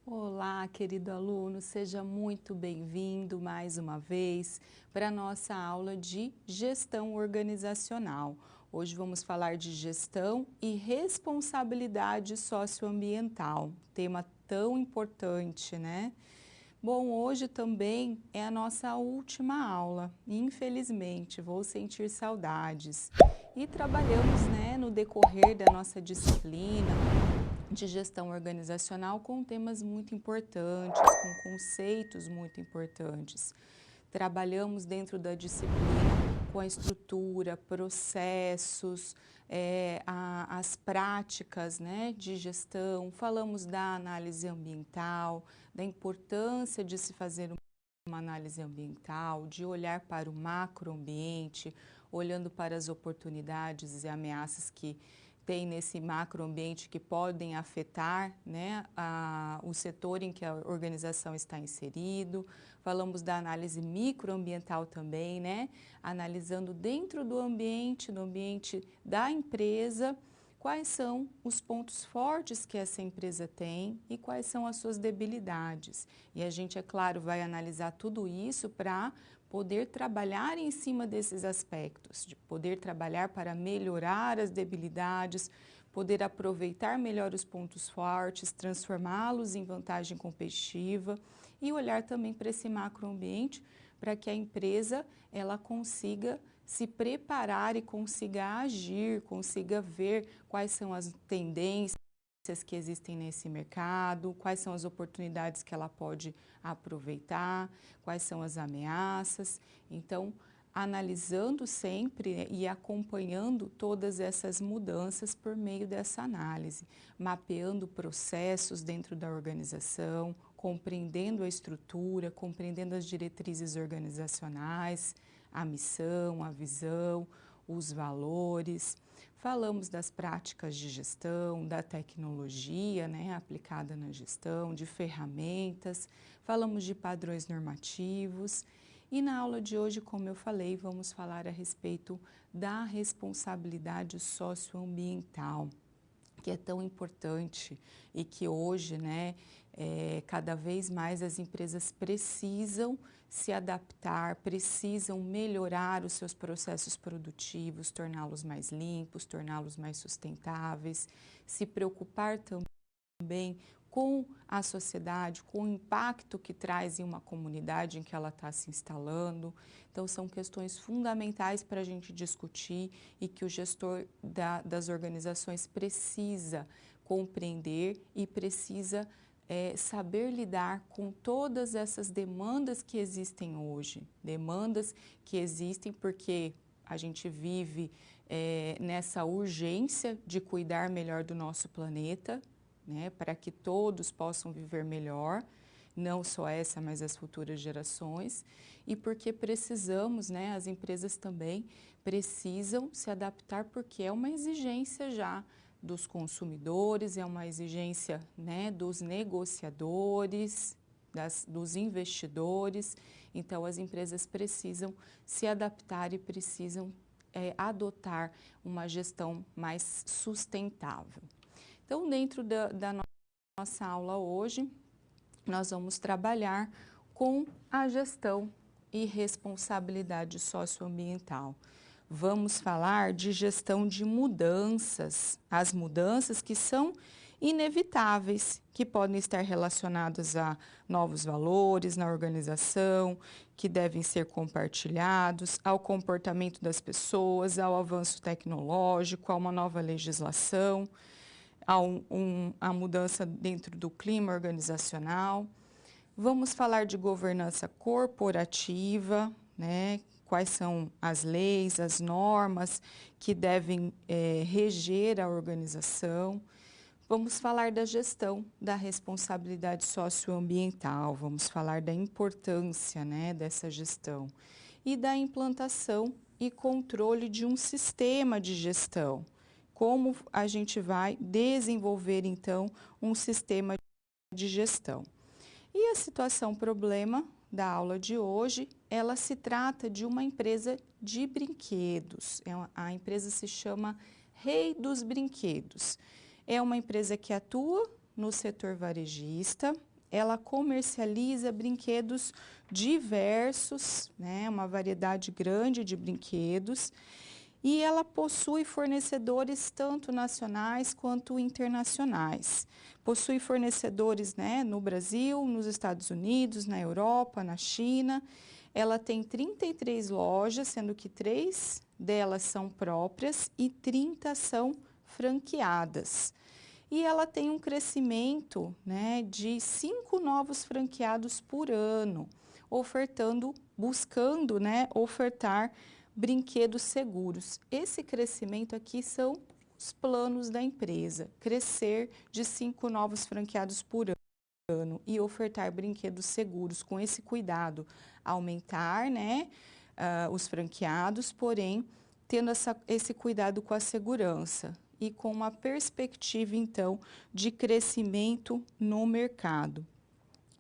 Olá, querido aluno, seja muito bem-vindo mais uma vez para a nossa aula de gestão organizacional. Hoje vamos falar de gestão e responsabilidade socioambiental, tema tão importante, né? Bom, hoje também é a nossa última aula, infelizmente, vou sentir saudades. E trabalhamos, né, no decorrer da nossa disciplina de gestão organizacional com temas muito importantes, com conceitos muito importantes. Trabalhamos dentro da disciplina com a estrutura, processos, as práticas, né, de gestão, falamos da análise ambiental, da importância de se fazer uma análise ambiental, de olhar para o macroambiente, olhando para as oportunidades e ameaças que tem nesse macroambiente que podem afetar, né, o setor em que a organização está inserido. Falamos da análise microambiental também, né, analisando dentro do ambiente, no ambiente da empresa, quais são os pontos fortes que essa empresa tem e quais são as suas debilidades. E a gente, é claro, vai analisar tudo isso para poder trabalhar em cima desses aspectos, de poder trabalhar para melhorar as debilidades, poder aproveitar melhor os pontos fortes, transformá-los em vantagem competitiva e olhar também para esse macroambiente para que a empresa ela consiga se preparar e consiga agir, consiga ver quais são as tendências que existem nesse mercado, quais são as oportunidades que ela pode aproveitar, quais são as ameaças. Então, analisando sempre e acompanhando todas essas mudanças por meio dessa análise, mapeando processos dentro da organização, compreendendo a estrutura, compreendendo as diretrizes organizacionais, a missão, a visão, os valores. Falamos das práticas de gestão, da tecnologia, né, aplicada na gestão, de ferramentas, falamos de padrões normativos e na aula de hoje, como eu falei, vamos falar a respeito da responsabilidade socioambiental, que é tão importante e que hoje, né, cada vez mais as empresas precisam se adaptar, precisam melhorar os seus processos produtivos, torná-los mais limpos, torná-los mais sustentáveis, se preocupar também com a sociedade, com o impacto que traz em uma comunidade em que ela está se instalando. Então, são questões fundamentais para a gente discutir e que o gestor das organizações precisa compreender e precisa saber lidar com todas essas demandas que existem hoje. Demandas que existem porque a gente vive nessa urgência de cuidar melhor do nosso planeta, né, para que todos possam viver melhor, não só essa, mas as futuras gerações, e porque precisamos, né, as empresas também precisam se adaptar porque é uma exigência já dos consumidores, é uma exigência, né, dos negociadores, dos investidores, então as empresas precisam se adaptar e precisam adotar uma gestão mais sustentável. Então, dentro da nossa aula hoje, nós vamos trabalhar com a gestão e responsabilidade socioambiental. Vamos falar de gestão de mudanças, as mudanças que são inevitáveis, que podem estar relacionadas a novos valores na organização, que devem ser compartilhados, ao comportamento das pessoas, ao avanço tecnológico, a uma nova legislação, a mudança dentro do clima organizacional. Vamos falar de governança corporativa, né? Quais são as leis, as normas que devem reger a organização. Vamos falar da gestão da responsabilidade socioambiental, vamos falar da importância, né, dessa gestão e da implantação e controle de um sistema de gestão. Como a gente vai desenvolver, então, um sistema de gestão. E a situação problema da aula de hoje, ela se trata de uma empresa de brinquedos. A empresa se chama Rei dos Brinquedos. É uma empresa que atua no setor varejista, ela comercializa brinquedos diversos, né, uma variedade grande de brinquedos, e ela possui fornecedores tanto nacionais quanto internacionais. Possui fornecedores, né, no Brasil, nos Estados Unidos, na Europa, na China. Ela tem 33 lojas, sendo que 3 delas são próprias e 30 são franqueadas. E ela tem um crescimento, né, de 5 novos franqueados por ano, buscando, né, ofertar brinquedos seguros. Esse crescimento aqui são os planos da empresa, crescer de 5 novos franqueados por ano e ofertar brinquedos seguros com esse cuidado, aumentar, né, os franqueados, porém, tendo esse cuidado com a segurança e com uma perspectiva, então, de crescimento no mercado.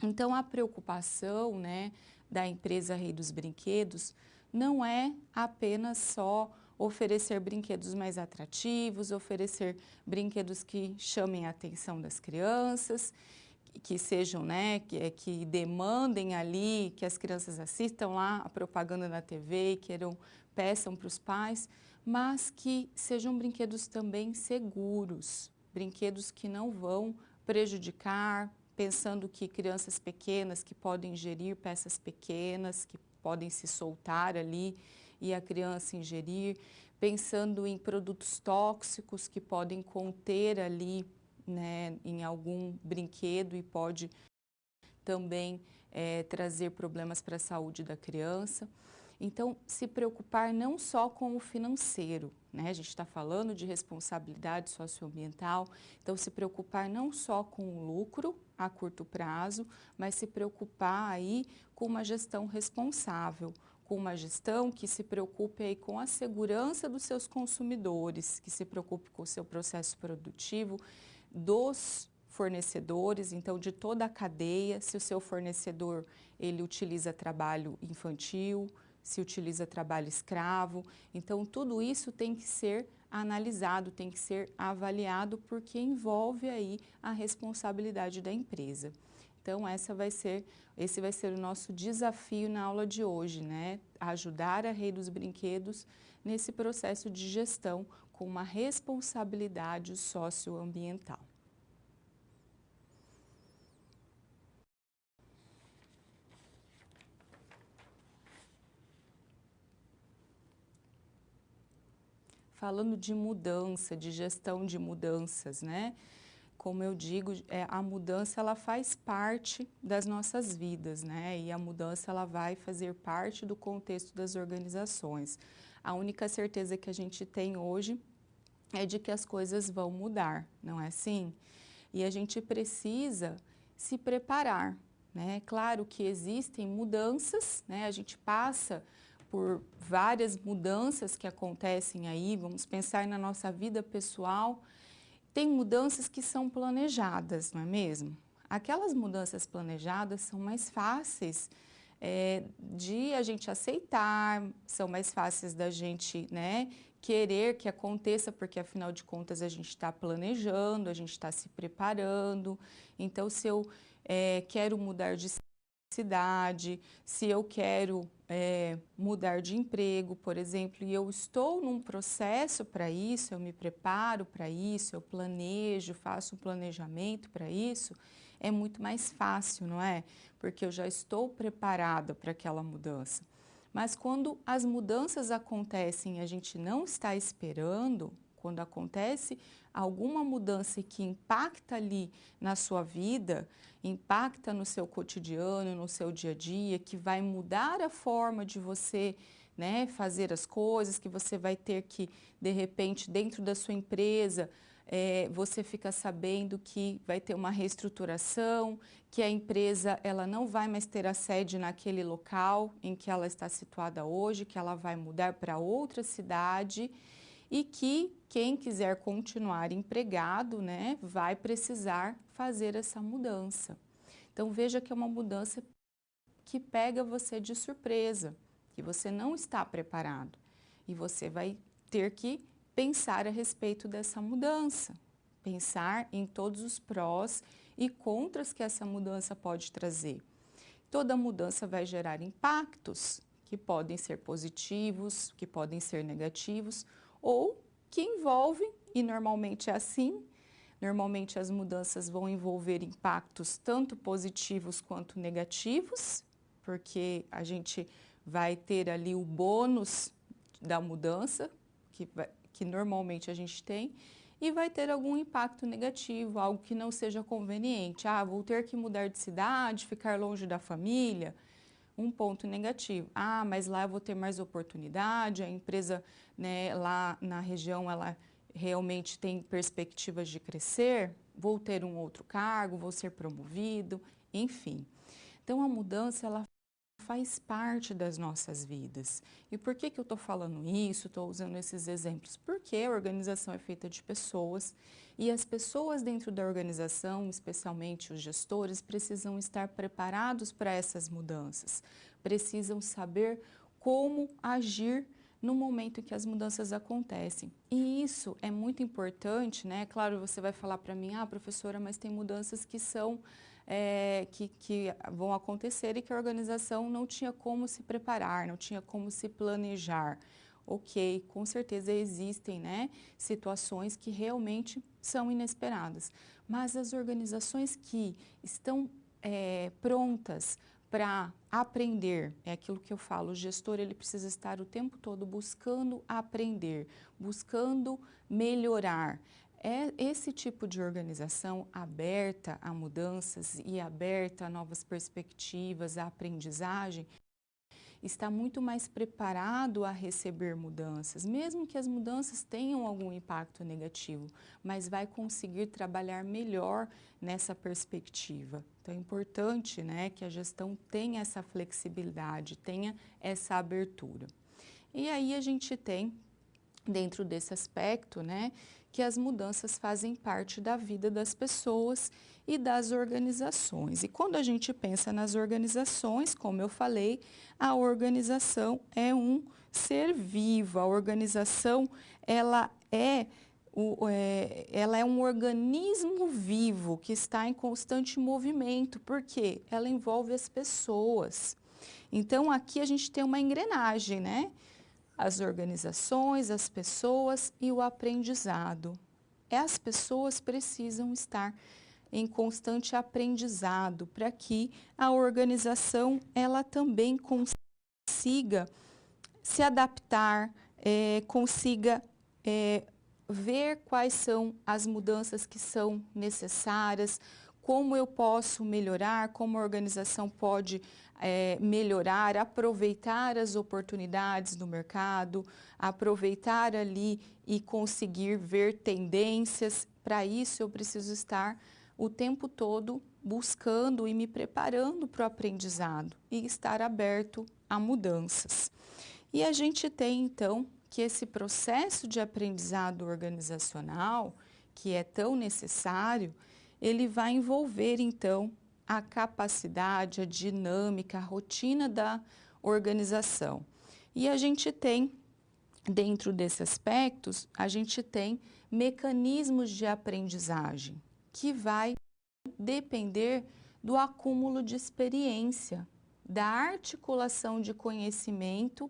Então, a preocupação, né, da empresa Rei dos Brinquedos não é apenas só oferecer brinquedos mais atrativos, oferecer brinquedos que chamem a atenção das crianças, que sejam, né, que demandem ali, que as crianças assistam lá a propaganda na TV e peçam para os pais, mas que sejam brinquedos também seguros, brinquedos que não vão prejudicar, pensando que crianças pequenas que podem ingerir peças pequenas, que podem se soltar ali e a criança ingerir, pensando em produtos tóxicos que podem conter ali, né, em algum brinquedo e pode também trazer problemas para a saúde da criança. Então, se preocupar não só com o financeiro, né? A gente está falando de responsabilidade socioambiental, então se preocupar não só com o lucro a curto prazo, mas se preocupar aí com uma gestão responsável, com uma gestão que se preocupe aí com a segurança dos seus consumidores, que se preocupe com o seu processo produtivo, dos fornecedores, então de toda a cadeia, se o seu fornecedor ele utiliza trabalho infantil, se utiliza trabalho escravo, então tudo isso tem que ser analisado, tem que ser avaliado porque envolve aí a responsabilidade da empresa. Então esse vai ser o nosso desafio na aula de hoje, né? Ajudar a Rei dos Brinquedos nesse processo de gestão com uma responsabilidade socioambiental. Falando de mudança, de gestão de mudanças, né? Como eu digo, a mudança ela faz parte das nossas vidas, né? E a mudança ela vai fazer parte do contexto das organizações. A única certeza que a gente tem hoje é de que as coisas vão mudar, não é assim? E a gente precisa se preparar, né? Claro que existem mudanças, né? A gente passa por várias mudanças que acontecem aí, vamos pensar na nossa vida pessoal. Tem mudanças que são planejadas, não é mesmo? Aquelas mudanças planejadas são mais fáceis de a gente aceitar, são mais fáceis da gente, né, querer que aconteça, porque afinal de contas a gente está planejando, a gente está se preparando. Então, se eu quero mudar de cidade, se eu quero mudar de emprego, por exemplo, e eu estou num processo para isso, eu me preparo para isso, eu planejo, faço um planejamento para isso, é muito mais fácil, não é? Porque eu já estou preparada para aquela mudança. Mas quando as mudanças acontecem e a gente não está esperando, quando acontece alguma mudança que impacta ali na sua vida, impacta no seu cotidiano, no seu dia a dia, que vai mudar a forma de você, né, fazer as coisas, que você vai ter que, de repente, dentro da sua empresa, você fica sabendo que vai ter uma reestruturação, que a empresa ela não vai mais ter a sede naquele local em que ela está situada hoje, que ela vai mudar para outra cidade e que quem quiser continuar empregado, né, vai precisar fazer essa mudança. Então veja que é uma mudança que pega você de surpresa, que você não está preparado e você vai ter que pensar a respeito dessa mudança, pensar em todos os prós e contras que essa mudança pode trazer. Toda mudança vai gerar impactos que podem ser positivos, que podem ser negativos ou que envolvem, e normalmente é assim, normalmente as mudanças vão envolver impactos tanto positivos quanto negativos, porque a gente vai ter ali o bônus da mudança, que normalmente a gente tem, e vai ter algum impacto negativo, algo que não seja conveniente. Ah, vou ter que mudar de cidade, ficar longe da família, um ponto negativo. Ah, mas lá eu vou ter mais oportunidade, a empresa, né, lá na região, ela realmente tem perspectivas de crescer, vou ter um outro cargo, vou ser promovido, enfim. Então, a mudança, ela faz parte das nossas vidas. E por que eu estou falando isso, estou usando esses exemplos? Porque a organização é feita de pessoas e as pessoas dentro da organização, especialmente os gestores, precisam estar preparados para essas mudanças, precisam saber como agir no momento em que as mudanças acontecem. E isso é muito importante, né? Claro, você vai falar para mim, ah, professora, mas tem mudanças que são que vão acontecer e que a organização não tinha como se preparar, não tinha como se planejar. Ok, com certeza existem, né, situações que realmente são inesperadas, mas as organizações que estão prontas para aprender, é aquilo que eu falo, o gestor ele precisa estar o tempo todo buscando aprender, buscando melhorar. É esse tipo de organização aberta a mudanças e aberta a novas perspectivas, a aprendizagem, está muito mais preparado a receber mudanças, mesmo que as mudanças tenham algum impacto negativo, mas vai conseguir trabalhar melhor nessa perspectiva. Então é importante, né, que a gestão tenha essa flexibilidade, tenha essa abertura. E aí a gente tem, dentro desse aspecto, né, que as mudanças fazem parte da vida das pessoas e das organizações. E quando a gente pensa nas organizações, como eu falei, a organização é um ser vivo, a organização ela é um organismo vivo que está em constante movimento, porque ela envolve as pessoas. Então, aqui a gente tem uma engrenagem, né? As organizações, as pessoas e o aprendizado. As pessoas precisam estar em constante aprendizado para que a organização ela também consiga se adaptar, consiga ver quais são as mudanças que são necessárias, como eu posso melhorar, como a organização pode melhorar, aproveitar as oportunidades do mercado, aproveitar ali e conseguir ver tendências. Para isso, eu preciso estar o tempo todo buscando e me preparando para o aprendizado e estar aberto a mudanças. E a gente tem, então, que esse processo de aprendizado organizacional, que é tão necessário, ele vai envolver, então, a capacidade, a dinâmica, a rotina da organização. E a gente tem, dentro desses aspectos, a gente tem mecanismos de aprendizagem, que vai depender do acúmulo de experiência, da articulação de conhecimento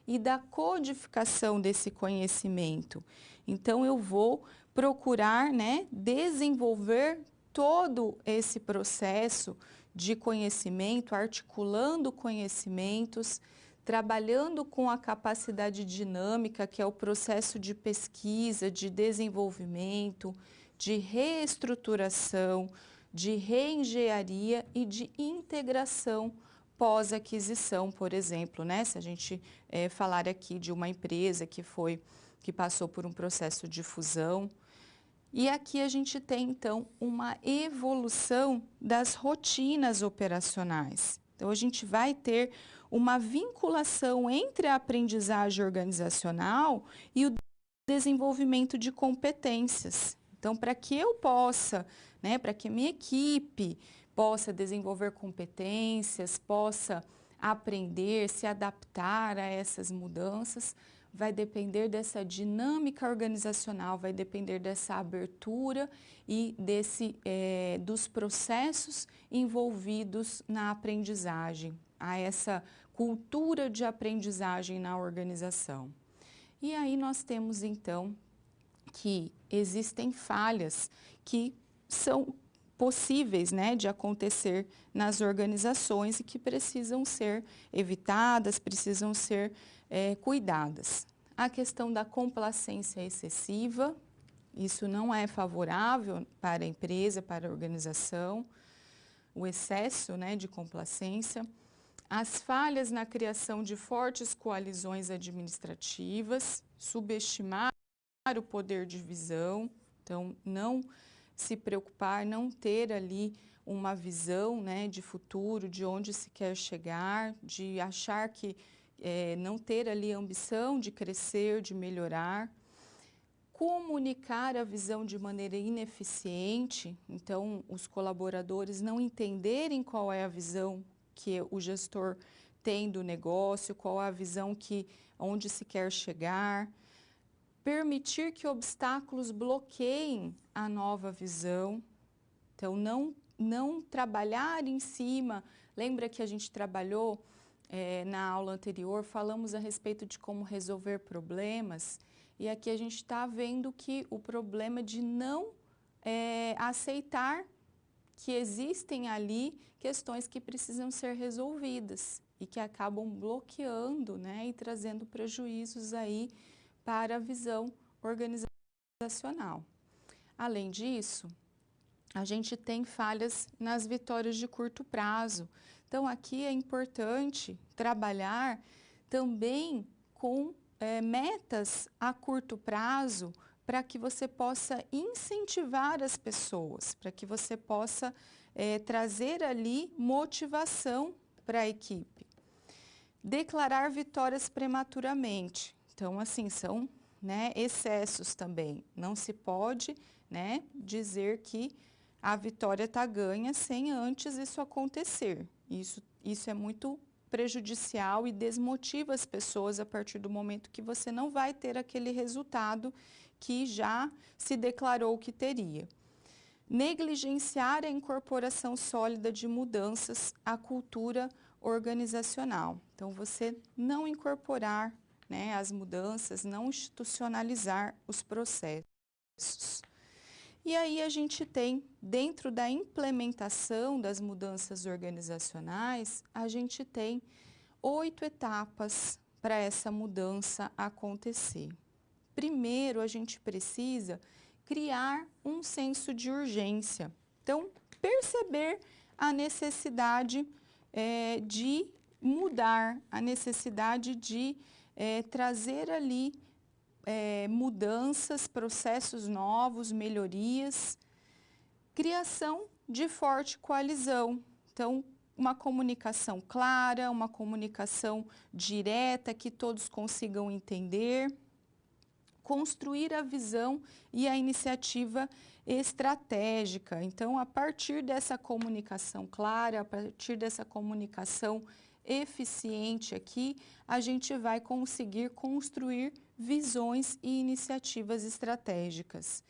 e da codificação desse conhecimento. Então, eu vou procurar, né, desenvolver todo esse processo de conhecimento, articulando conhecimentos, trabalhando com a capacidade dinâmica, que é o processo de pesquisa, de desenvolvimento, de reestruturação, de reengenharia e de integração pós-aquisição, por exemplo, né? Se a gente falar aqui de uma empresa que passou por um processo de fusão. E aqui a gente tem, então, uma evolução das rotinas operacionais. Então, a gente vai ter uma vinculação entre a aprendizagem organizacional e o desenvolvimento de competências. Então, para que eu possa, né, para que a minha equipe possa desenvolver competências, possa aprender, se adaptar a essas mudanças, vai depender dessa dinâmica organizacional, vai depender dessa abertura e dos processos envolvidos na aprendizagem, a essa cultura de aprendizagem na organização. E aí nós temos então que existem falhas que são possíveis, né, de acontecer nas organizações e que precisam ser evitadas, precisam ser cuidadas. A questão da complacência excessiva, isso não é favorável para a empresa, para a organização, o excesso, né, de complacência. As falhas na criação de fortes coalizões administrativas, subestimar o poder de visão, então não se preocupar, não ter ali uma visão, né, de futuro, de onde se quer chegar, de achar que não ter ali a ambição de crescer, de melhorar. Comunicar a visão de maneira ineficiente, então os colaboradores não entenderem qual é a visão que o gestor tem do negócio, qual é a visão onde se quer chegar. Permitir que obstáculos bloqueiem a nova visão, então não trabalhar em cima. Lembra que a gente trabalhou na aula anterior, falamos a respeito de como resolver problemas, e aqui a gente está vendo que o problema de não aceitar que existem ali questões que precisam ser resolvidas e que acabam bloqueando, né, e trazendo prejuízos aí para a visão organizacional. Além disso, a gente tem falhas nas vitórias de curto prazo. Então, aqui é importante trabalhar também com metas a curto prazo para que você possa incentivar as pessoas, para que você possa trazer ali motivação para a equipe. Declarar vitórias prematuramente. Então, assim, são, né, excessos também. Não se pode, né, dizer que a vitória está ganha sem antes isso acontecer. Isso é muito prejudicial e desmotiva as pessoas a partir do momento que você não vai ter aquele resultado que já se declarou que teria. Negligenciar a incorporação sólida de mudanças à cultura organizacional. Então, você não incorporar, né, as mudanças, não institucionalizar os processos. E aí a gente tem, dentro da implementação das mudanças organizacionais, a gente tem 8 etapas para essa mudança acontecer. Primeiro, a gente precisa criar um senso de urgência. Então, perceber a necessidade de mudar, a necessidade de trazer ali mudanças, processos novos, melhorias, criação de forte coalizão. Então, uma comunicação clara, uma comunicação direta, que todos consigam entender, construir a visão e a iniciativa estratégica. Então, a partir dessa comunicação clara, a partir dessa comunicação eficiente aqui, a gente vai conseguir construir visões e iniciativas estratégicas.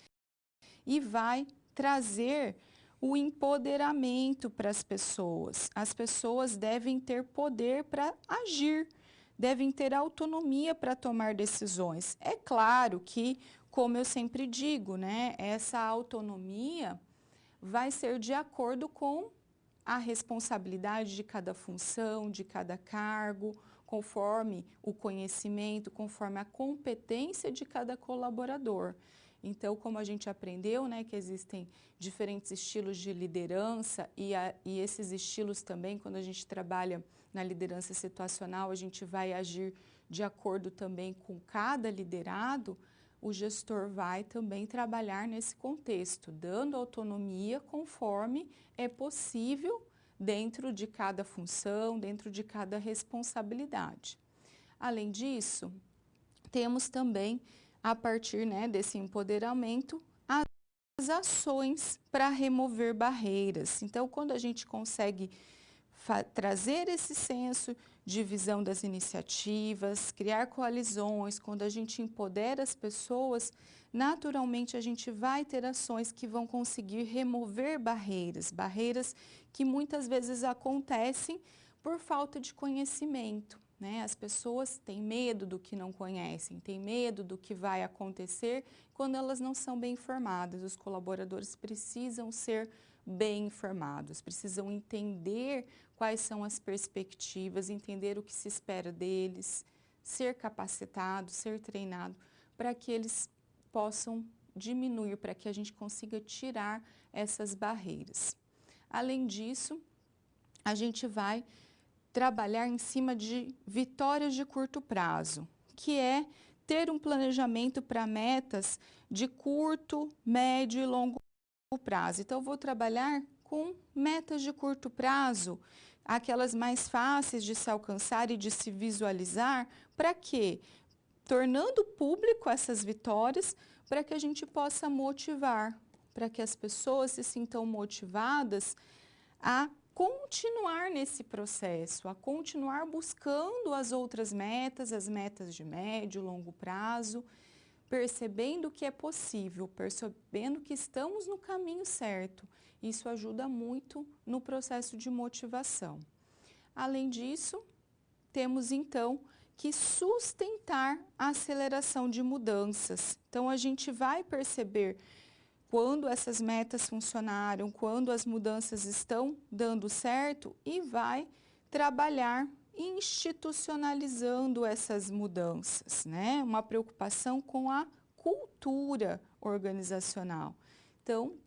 E vai trazer o empoderamento para as pessoas. As pessoas devem ter poder para agir, devem ter autonomia para tomar decisões. É claro que, como eu sempre digo, né, essa autonomia vai ser de acordo com a responsabilidade de cada função, de cada cargo, conforme o conhecimento, conforme a competência de cada colaborador. Então, como a gente aprendeu, né, que existem diferentes estilos de liderança e esses estilos também, quando a gente trabalha na liderança situacional, a gente vai agir de acordo também com cada liderado, o gestor vai também trabalhar nesse contexto, dando autonomia conforme é possível dentro de cada função, dentro de cada responsabilidade. Além disso, temos também, a partir, né, desse empoderamento, as ações para remover barreiras. Então, quando a gente consegue trazer esse senso de visão das iniciativas, criar coalizões. Quando a gente empodera as pessoas, naturalmente a gente vai ter ações que vão conseguir remover barreiras que muitas vezes acontecem por falta de conhecimento, né? As pessoas têm medo do que não conhecem, têm medo do que vai acontecer quando elas não são bem informadas. Os colaboradores precisam ser bem informados, precisam entender quais são as perspectivas, entender o que se espera deles, ser capacitado, ser treinado, para que eles possam diminuir, para que a gente consiga tirar essas barreiras. Além disso, a gente vai trabalhar em cima de vitórias de curto prazo, que é ter um planejamento para metas de curto, médio e longo prazo. Então, eu vou trabalhar com metas de curto prazo, aquelas mais fáceis de se alcançar e de se visualizar, para quê? Tornando público essas vitórias, para que a gente possa motivar, para que as pessoas se sintam motivadas a continuar nesse processo, a continuar buscando as outras metas, as metas de médio, longo prazo, percebendo que é possível, percebendo que estamos no caminho certo. Isso ajuda muito no processo de motivação. Além disso, temos então que sustentar a aceleração de mudanças. Então, a gente vai perceber quando essas metas funcionaram, quando as mudanças estão dando certo e vai trabalhar institucionalizando essas mudanças, né? Uma preocupação com a cultura organizacional. Então,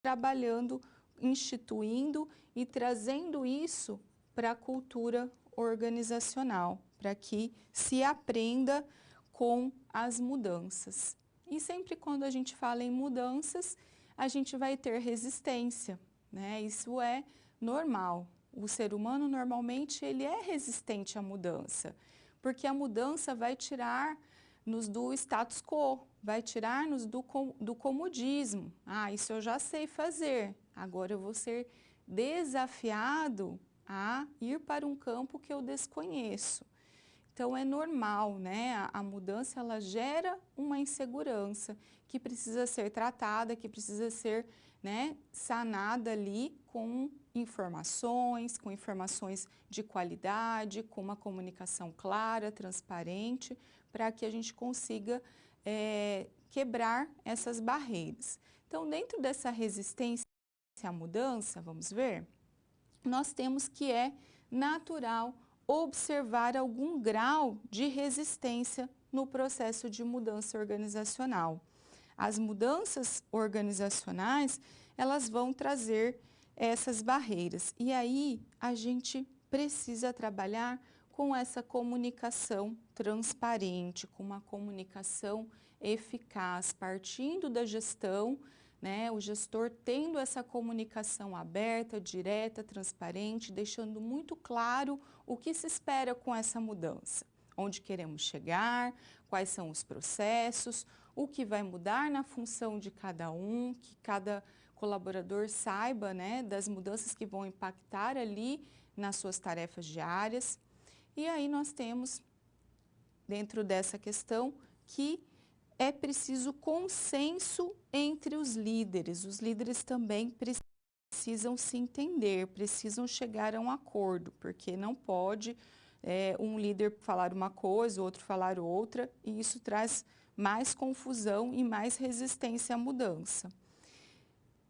trabalhando, instituindo e trazendo isso para a cultura organizacional, para que se aprenda com as mudanças. E sempre quando a gente fala em mudanças, a gente vai ter resistência, né? Isso é normal. O ser humano, normalmente, ele é resistente à mudança, porque a mudança vai tirar-nos do status quo, vai tirar-nos do comodismo. Ah, isso eu já sei fazer, agora eu vou ser desafiado a ir para um campo que eu desconheço. Então, é normal, né? A mudança, ela gera uma insegurança que precisa ser tratada, que precisa ser, né, sanada ali com informações de qualidade, com uma comunicação clara, transparente, para que a gente consiga quebrar essas barreiras. Então, dentro dessa resistência à mudança, vamos ver, nós temos que é natural observar algum grau de resistência no processo de mudança organizacional. As mudanças organizacionais, elas vão trazer essas barreiras. E aí, a gente precisa trabalhar com essa comunicação transparente, com uma comunicação eficaz, partindo da gestão, né, o gestor tendo essa comunicação aberta, direta, transparente, deixando muito claro o que se espera com essa mudança, onde queremos chegar, quais são os processos, o que vai mudar na função de cada um, que cada colaborador saiba, né, das mudanças que vão impactar ali nas suas tarefas diárias. E aí nós temos, dentro dessa questão, que é preciso consenso entre os líderes. Os líderes também precisam se entender, precisam chegar a um acordo, porque não pode um líder falar uma coisa, o outro falar outra, e isso traz mais confusão e mais resistência à mudança.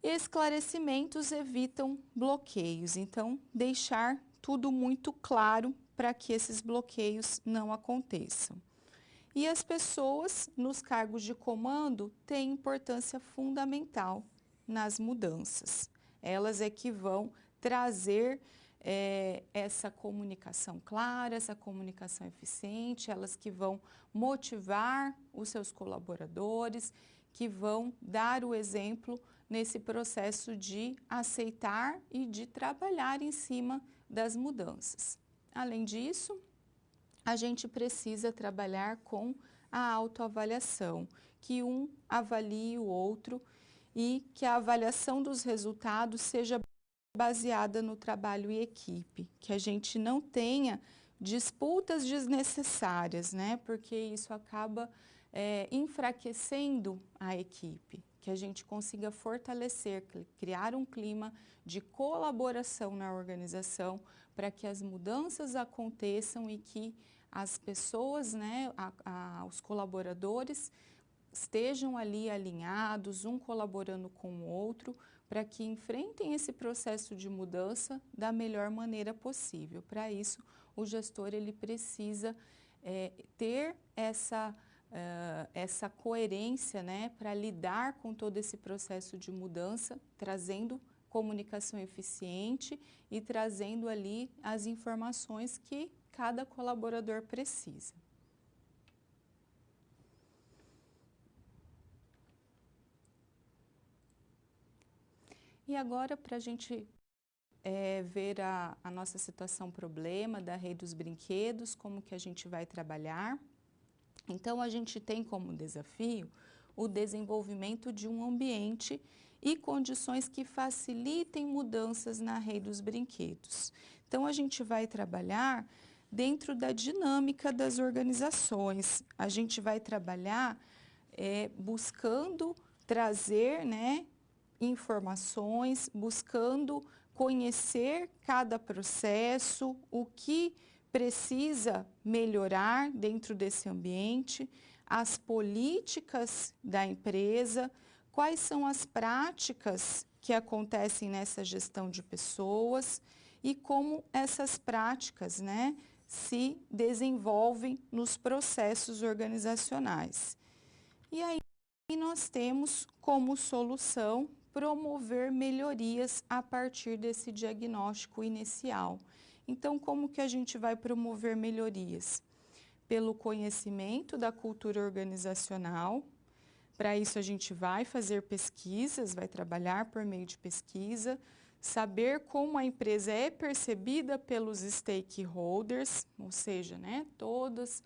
Esclarecimentos evitam bloqueios, então deixar tudo muito claro para que esses bloqueios não aconteçam. E as pessoas nos cargos de comando têm importância fundamental nas mudanças. Elas é que vão trazer essa comunicação clara, essa comunicação eficiente, elas que vão motivar os seus colaboradores, que vão dar o exemplo nesse processo de aceitar e de trabalhar em cima das mudanças. Além disso, a gente precisa trabalhar com a autoavaliação, que um avalie o outro e que a avaliação dos resultados seja baseada no trabalho em equipe, que a gente não tenha disputas desnecessárias, né? Porque isso acaba enfraquecendo a equipe, que a gente consiga fortalecer, criar um clima de colaboração na organização para que as mudanças aconteçam e que as pessoas, né, os colaboradores estejam ali alinhados, um colaborando com o outro, para que enfrentem esse processo de mudança da melhor maneira possível. Para isso, o gestor ele precisa ter essa coerência, né, para lidar com todo esse processo de mudança, trazendo comunicação eficiente e trazendo ali as informações que cada colaborador precisa. E agora, para a gente ver a nossa situação problema da Rei dos Brinquedos, como que a gente vai trabalhar. Então, a gente tem como desafio o desenvolvimento de um ambiente e condições que facilitem mudanças na Rei dos Brinquedos. Então, a gente vai trabalhar dentro da dinâmica das organizações. A gente vai trabalhar buscando trazer, né, informações, buscando conhecer cada processo, o que precisa melhorar dentro desse ambiente, as políticas da empresa, quais são as práticas que acontecem nessa gestão de pessoas e como essas práticas, né, se desenvolvem nos processos organizacionais. E aí nós temos como solução promover melhorias a partir desse diagnóstico inicial. Então, como que a gente vai promover melhorias? Pelo conhecimento da cultura organizacional. Para isso, a gente vai fazer pesquisas, vai trabalhar por meio de pesquisa, saber como a empresa é percebida pelos stakeholders, ou seja, né, todas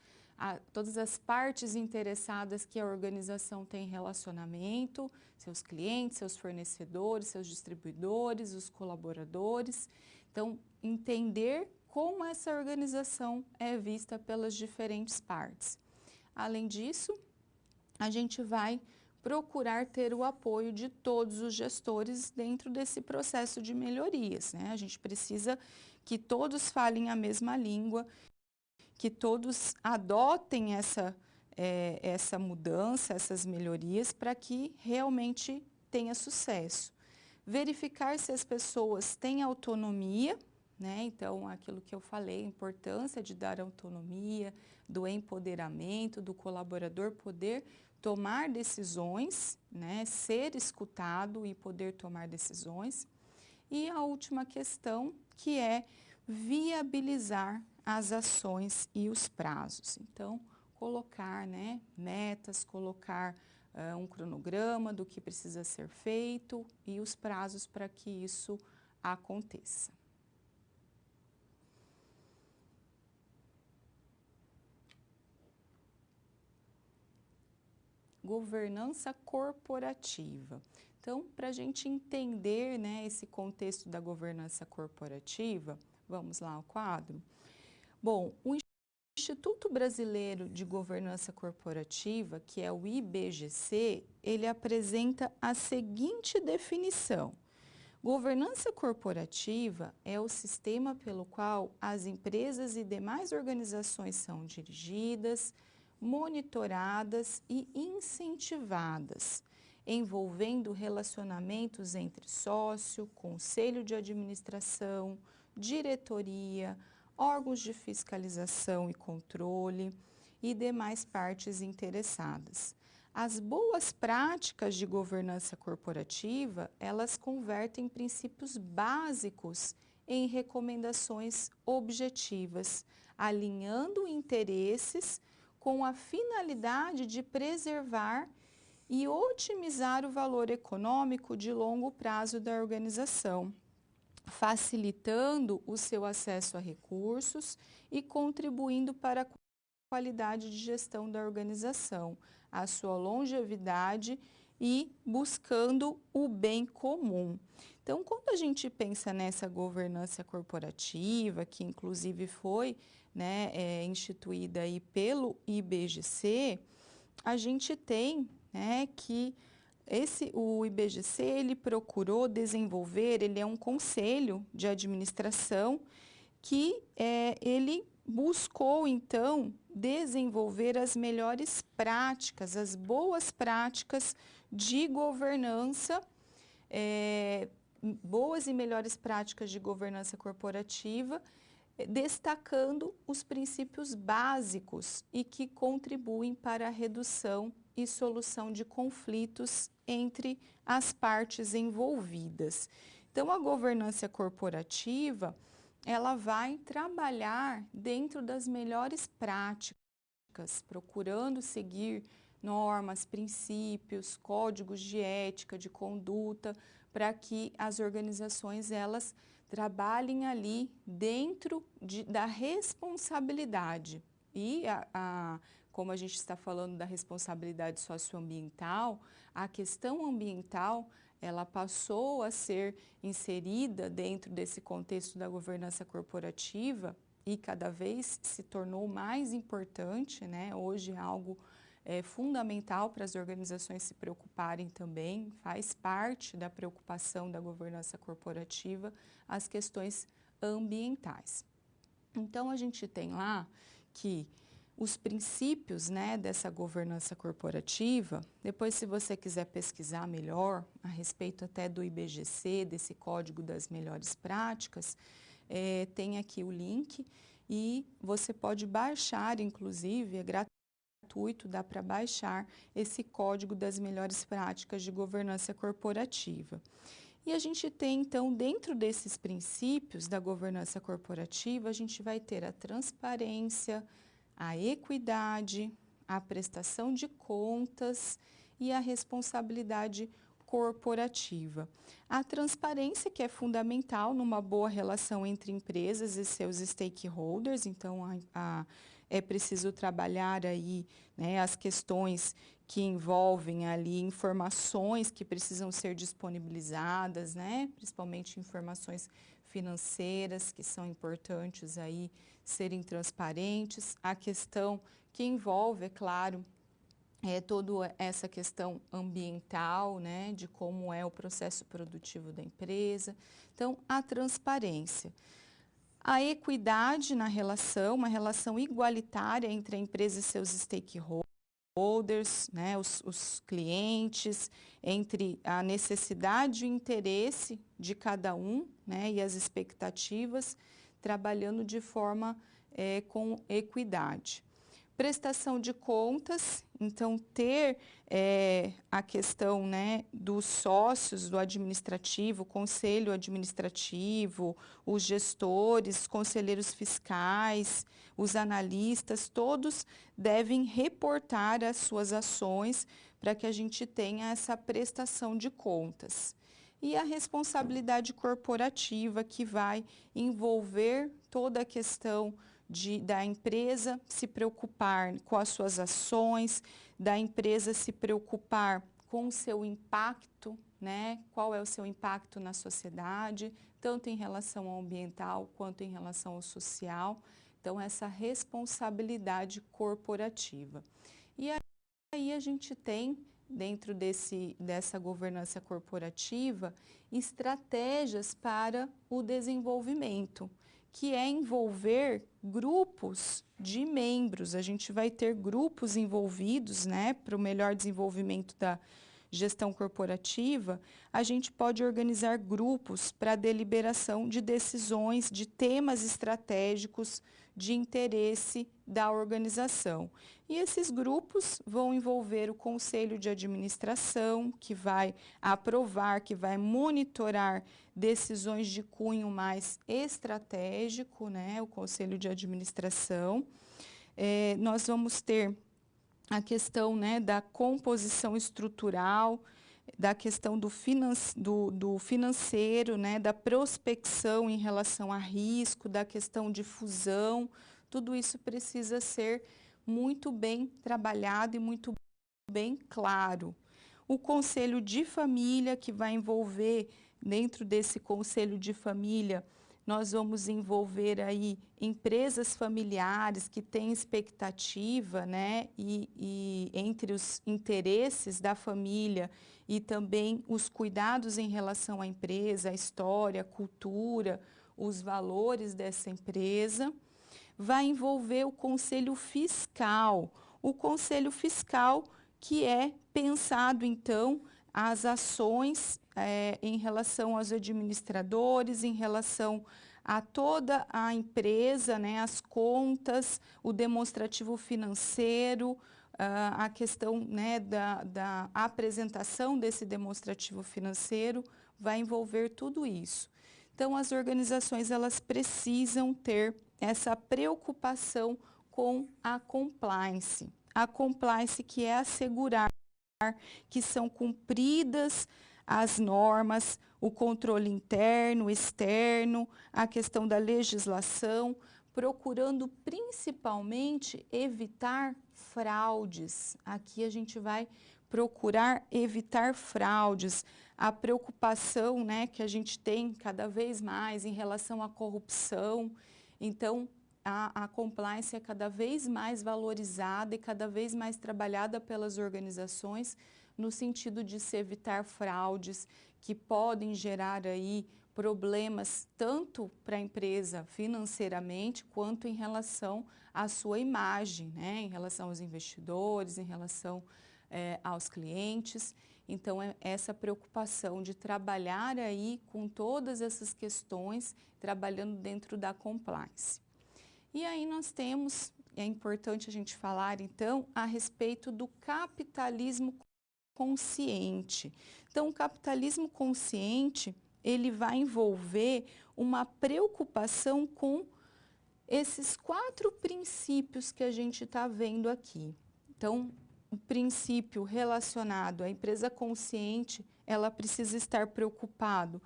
as partes interessadas que a organização tem relacionamento, seus clientes, seus fornecedores, seus distribuidores, os colaboradores. Então, entender como essa organização é vista pelas diferentes partes. Além disso, a gente vai procurar ter o apoio de todos os gestores dentro desse processo de melhorias, né? A gente precisa que todos falem a mesma língua, que todos adotem essa mudança, essas melhorias, para que realmente tenha sucesso. Verificar se as pessoas têm autonomia, né? Então, aquilo que eu falei, a importância de dar autonomia, do empoderamento, do colaborador poder tomar decisões, né? Ser escutado e poder tomar decisões. E a última questão, que é viabilizar as ações e os prazos. Então, colocar, né, metas, colocar um cronograma do que precisa ser feito e os prazos para que isso aconteça. Governança corporativa. Então, para a gente entender, né, esse contexto da governança corporativa, vamos lá ao quadro. Bom, o Instituto Brasileiro de Governança Corporativa, que é o IBGC, ele apresenta a seguinte definição. Governança corporativa é o sistema pelo qual as empresas e demais organizações são dirigidas, monitoradas e incentivadas, envolvendo relacionamentos entre sócio, conselho de administração, diretoria, órgãos de fiscalização e controle e demais partes interessadas. As boas práticas de governança corporativa, elas convertem princípios básicos em recomendações objetivas, alinhando interesses com a finalidade de preservar e otimizar o valor econômico de longo prazo da organização, facilitando o seu acesso a recursos e contribuindo para a qualidade de gestão da organização, a sua longevidade e buscando o bem comum. Então, quando a gente pensa nessa governança corporativa, que inclusive foi, né, instituída aí pelo IBGC, a gente tem, né, que o IBGC ele procurou desenvolver, ele é um conselho de administração que ele buscou, então, desenvolver as melhores práticas, as boas práticas de governança, boas e melhores práticas de governança corporativa, destacando os princípios básicos e que contribuem para a redução e solução de conflitos entre as partes envolvidas. Então, a governança corporativa, ela vai trabalhar dentro das melhores práticas, procurando seguir normas, princípios, códigos de ética, de conduta, para que as organizações elas trabalhem ali dentro da responsabilidade. E como a gente está falando da responsabilidade socioambiental, a questão ambiental ela passou a ser inserida dentro desse contexto da governança corporativa e cada vez se tornou mais importante, né? Hoje é algo fundamental para as organizações se preocuparem também, faz parte da preocupação da governança corporativa as questões ambientais. Então, a gente tem lá que os princípios, né, dessa governança corporativa, depois se você quiser pesquisar melhor a respeito até do IBGC, desse Código das Melhores Práticas, tem aqui o link e você pode baixar, inclusive, é gratuito, dá para baixar esse Código das Melhores Práticas de Governança Corporativa. E a gente tem, então, dentro desses princípios da governança corporativa, a gente vai ter a transparência, a equidade, a prestação de contas e a responsabilidade corporativa. A transparência, que é fundamental numa boa relação entre empresas e seus stakeholders, então é preciso trabalhar aí, né, as questões que envolvem ali informações que precisam ser disponibilizadas, né, principalmente informações financeiras que são importantes aí serem transparentes, a questão que envolve, é claro, toda essa questão ambiental, né, de como é o processo produtivo da empresa. Então, a transparência. A equidade na relação, uma relação igualitária entre a empresa e seus stakeholders, né, os clientes, entre a necessidade e o interesse de cada um, né, e as expectativas, trabalhando de forma com equidade. Prestação de contas, então ter a questão, né, dos sócios do administrativo, conselho administrativo, os gestores, conselheiros fiscais, os analistas, todos devem reportar as suas ações para que a gente tenha essa prestação de contas. E a responsabilidade corporativa, que vai envolver toda a questão da empresa se preocupar com as suas ações, da empresa se preocupar com o seu impacto, né? Qual é o seu impacto na sociedade, tanto em relação ao ambiental quanto em relação ao social. Então, essa responsabilidade corporativa. E aí a gente tem, dentro dessa governança corporativa, estratégias para o desenvolvimento, que é envolver grupos de membros. A gente vai ter grupos envolvidos, né, para o melhor desenvolvimento da gestão corporativa. A gente pode organizar grupos para deliberação de decisões, de temas estratégicos de interesse da organização. E esses grupos vão envolver o conselho de administração, que vai aprovar, que vai monitorar decisões de cunho mais estratégico, né, o conselho de administração. Nós vamos ter a questão, né, da composição estrutural, da questão do financeiro, né, da prospecção em relação a risco, da questão de fusão, tudo isso precisa ser muito bem trabalhado e muito bem claro. o conselho de família, que vai envolver, dentro desse conselho de família, nós vamos envolver aí empresas familiares que têm expectativa, né, e entre os interesses da família e também os cuidados em relação à empresa, a história, a cultura, os valores dessa empresa. Vai envolver o conselho fiscal. O conselho fiscal que é pensado, então, as ações em relação aos administradores, em relação a toda a empresa, né, as contas, o demonstrativo financeiro, a questão, né, da apresentação desse demonstrativo financeiro, vai envolver tudo isso. Então, as organizações, elas precisam ter essa preocupação com a compliance. A compliance, que é assegurar que são cumpridas as normas, o controle interno, externo, a questão da legislação, procurando principalmente evitar fraudes. Aqui a gente vai procurar evitar fraudes. A preocupação, né, que a gente tem cada vez mais em relação à corrupção. Então, a compliance é cada vez mais valorizada e cada vez mais trabalhada pelas organizações no sentido de se evitar fraudes que podem gerar aí problemas tanto para a empresa financeiramente quanto em relação à sua imagem, né? Em relação aos investidores, em relação aos clientes. Então, essa preocupação de trabalhar aí com todas essas questões, trabalhando dentro da compliance. E aí nós temos, é importante a gente falar então, a respeito do capitalismo consciente. Então, o capitalismo consciente, ele vai envolver uma preocupação com esses 4 princípios que a gente está vendo aqui. Então, o princípio relacionado à empresa consciente, ela precisa estar preocupado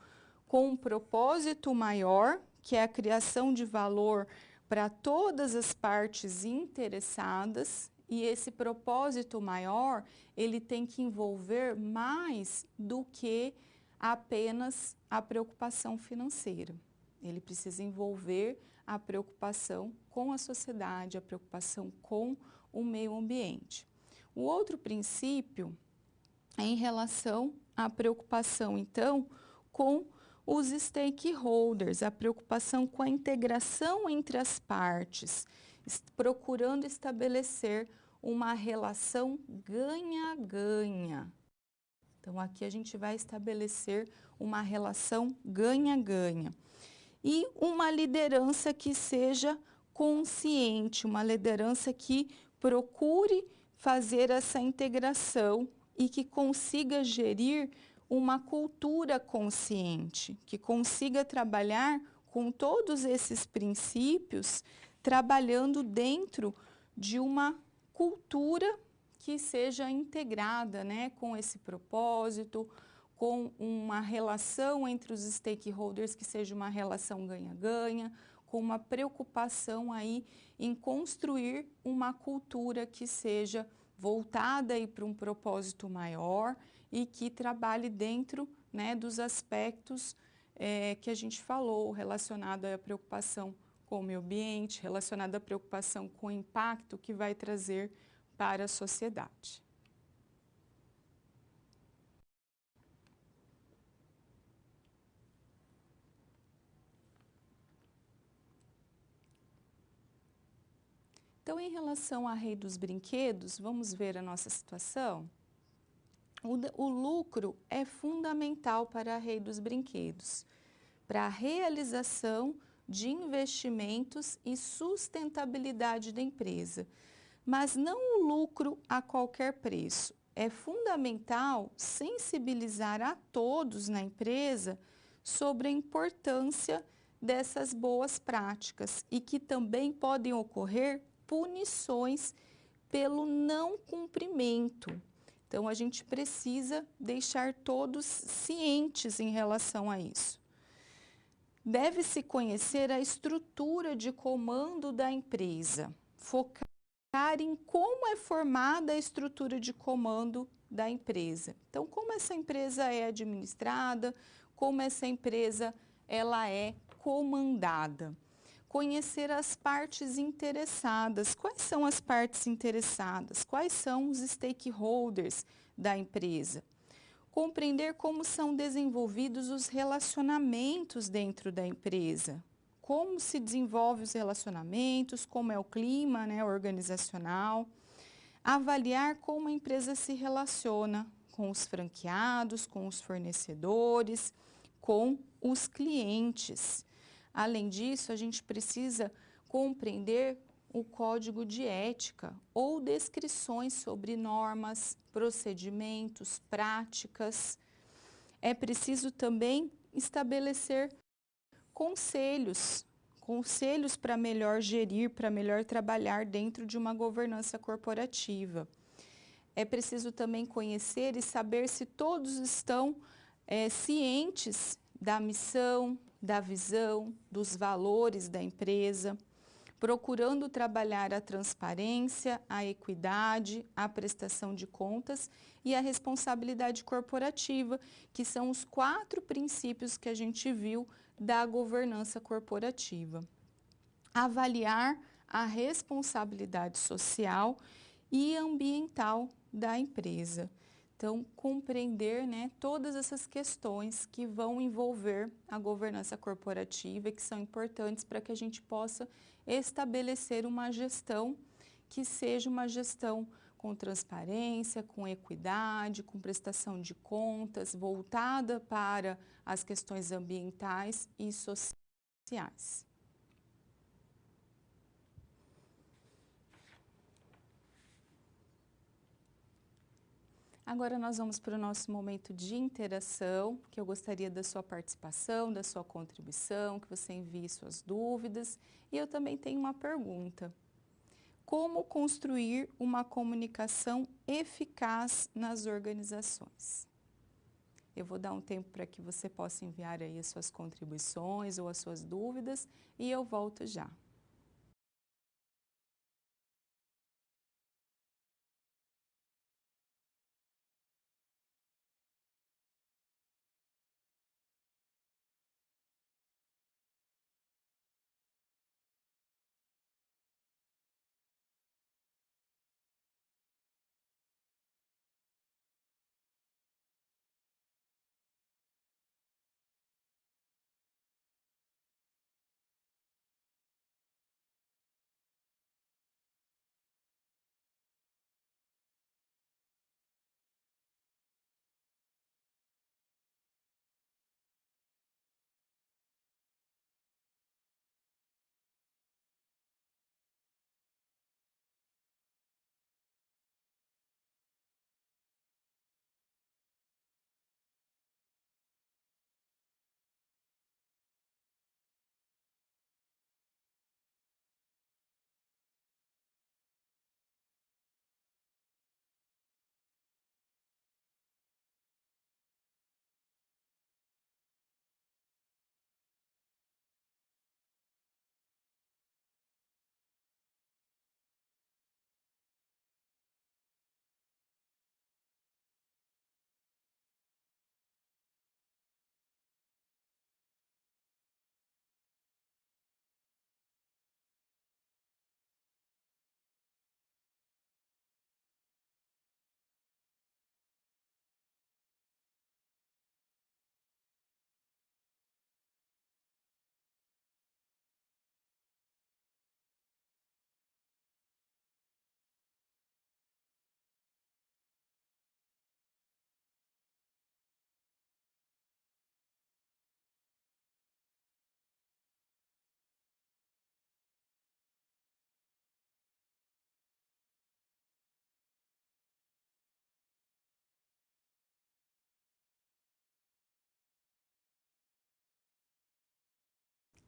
com um propósito maior, que é a criação de valor para todas as partes interessadas, e esse propósito maior, ele tem que envolver mais do que apenas a preocupação financeira. Ele precisa envolver a preocupação com a sociedade, a preocupação com o meio ambiente. O outro princípio é em relação à preocupação, então, com os stakeholders, a preocupação com a integração entre as partes, procurando estabelecer uma relação ganha-ganha. Então, aqui a gente vai estabelecer uma relação ganha-ganha. E uma liderança que seja consciente, uma liderança que procure fazer essa integração e que consiga gerir uma cultura consciente, que consiga trabalhar com todos esses princípios, trabalhando dentro de uma cultura que seja integrada, né, com esse propósito, com uma relação entre os stakeholders que seja uma relação ganha-ganha, com uma preocupação aí em construir uma cultura que seja voltada aí para um propósito maior e que trabalhe dentro, né, dos aspectos que a gente falou, relacionado à preocupação com o meio ambiente, relacionado à preocupação com o impacto que vai trazer para a sociedade. Então, em relação à Rei dos Brinquedos, vamos ver a nossa situação? O lucro é fundamental para a Rei dos Brinquedos, para a realização de investimentos e sustentabilidade da empresa, mas não o lucro a qualquer preço. É fundamental sensibilizar a todos na empresa sobre a importância dessas boas práticas e que também podem ocorrer punições pelo não cumprimento. Então, a gente precisa deixar todos cientes em relação a isso. Deve-se conhecer a estrutura de comando da empresa, focar em como é formada a estrutura de comando da empresa. Então, como essa empresa é administrada, como essa empresa ela é comandada. Conhecer as partes interessadas. Quais são as partes interessadas? Quais são os stakeholders da empresa? Compreender como são desenvolvidos os relacionamentos dentro da empresa. Como se desenvolvem os relacionamentos, como é o clima, né, organizacional. Avaliar como a empresa se relaciona com os franqueados, com os fornecedores, com os clientes. Além disso, a gente precisa compreender o código de ética ou descrições sobre normas, procedimentos, práticas. É preciso também estabelecer conselhos para melhor gerir, para melhor trabalhar dentro de uma governança corporativa. É preciso também conhecer e saber se todos estão cientes da missão, da visão, dos valores da empresa, procurando trabalhar a transparência, a equidade, a prestação de contas e a responsabilidade corporativa, que são os 4 princípios que a gente viu da governança corporativa. Avaliar a responsabilidade social e ambiental da empresa. Então, compreender, né, todas essas questões que vão envolver a governança corporativa e que são importantes para que a gente possa estabelecer uma gestão que seja uma gestão com transparência, com equidade, com prestação de contas, voltada para as questões ambientais e sociais. Agora nós vamos para o nosso momento de interação, que eu gostaria da sua participação, da sua contribuição, que você envie suas dúvidas. E eu também tenho uma pergunta. Como construir uma comunicação eficaz nas organizações? Eu vou dar um tempo para que você possa enviar aí as suas contribuições ou as suas dúvidas e eu volto já.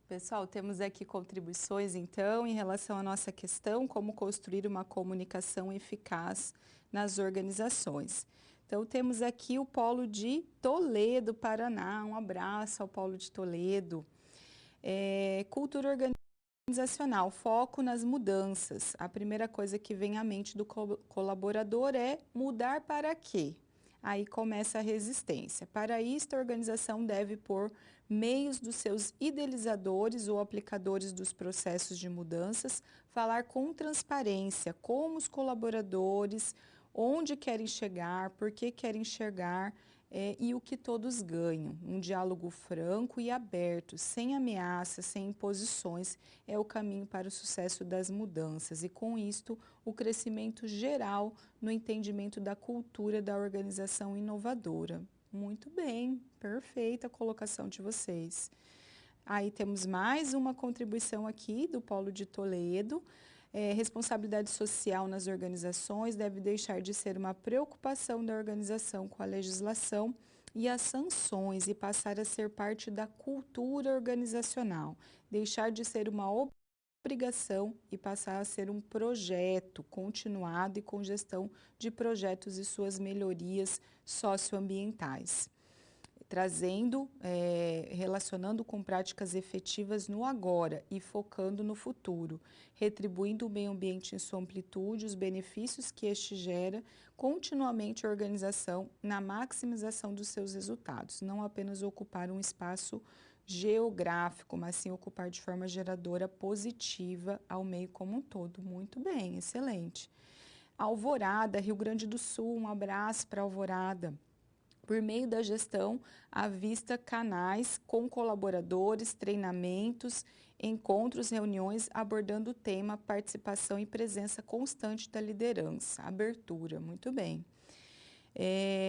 Pessoal, temos aqui contribuições, então, em relação à nossa questão, como construir uma comunicação eficaz nas organizações. Então, temos aqui o Polo de Toledo, Paraná. Um abraço ao Polo de Toledo. Cultura organizacional, foco nas mudanças. A primeira coisa que vem à mente do colaborador é mudar para quê? Aí começa a resistência. Para isto, a organização deve por meios dos seus idealizadores ou aplicadores dos processos de mudanças, falar com transparência como os colaboradores, onde querem chegar, por que querem chegar, e o que todos ganham. Um diálogo franco e aberto, sem ameaças, sem imposições, é o caminho para o sucesso das mudanças e, com isto, o crescimento geral no entendimento da cultura da organização inovadora. Muito bem, perfeita a colocação de vocês. Aí temos mais uma contribuição aqui do Paulo de Toledo. Responsabilidade social nas organizações deve deixar de ser uma preocupação da organização com a legislação e as sanções e passar a ser parte da cultura organizacional. Deixar de ser uma obrigação e passar a ser um projeto continuado e com gestão de projetos e suas melhorias socioambientais. Relacionando com práticas efetivas no agora e focando no futuro, retribuindo o meio ambiente em sua amplitude, os benefícios que este gera, continuamente a organização na maximização dos seus resultados, não apenas ocupar um espaço geográfico, mas sim ocupar de forma geradora positiva ao meio como um todo. Muito bem, excelente. Alvorada, Rio Grande do Sul, um abraço para Alvorada. Por meio da gestão, avista canais com colaboradores, treinamentos, encontros, reuniões, abordando o tema participação e presença constante da liderança, abertura, muito bem.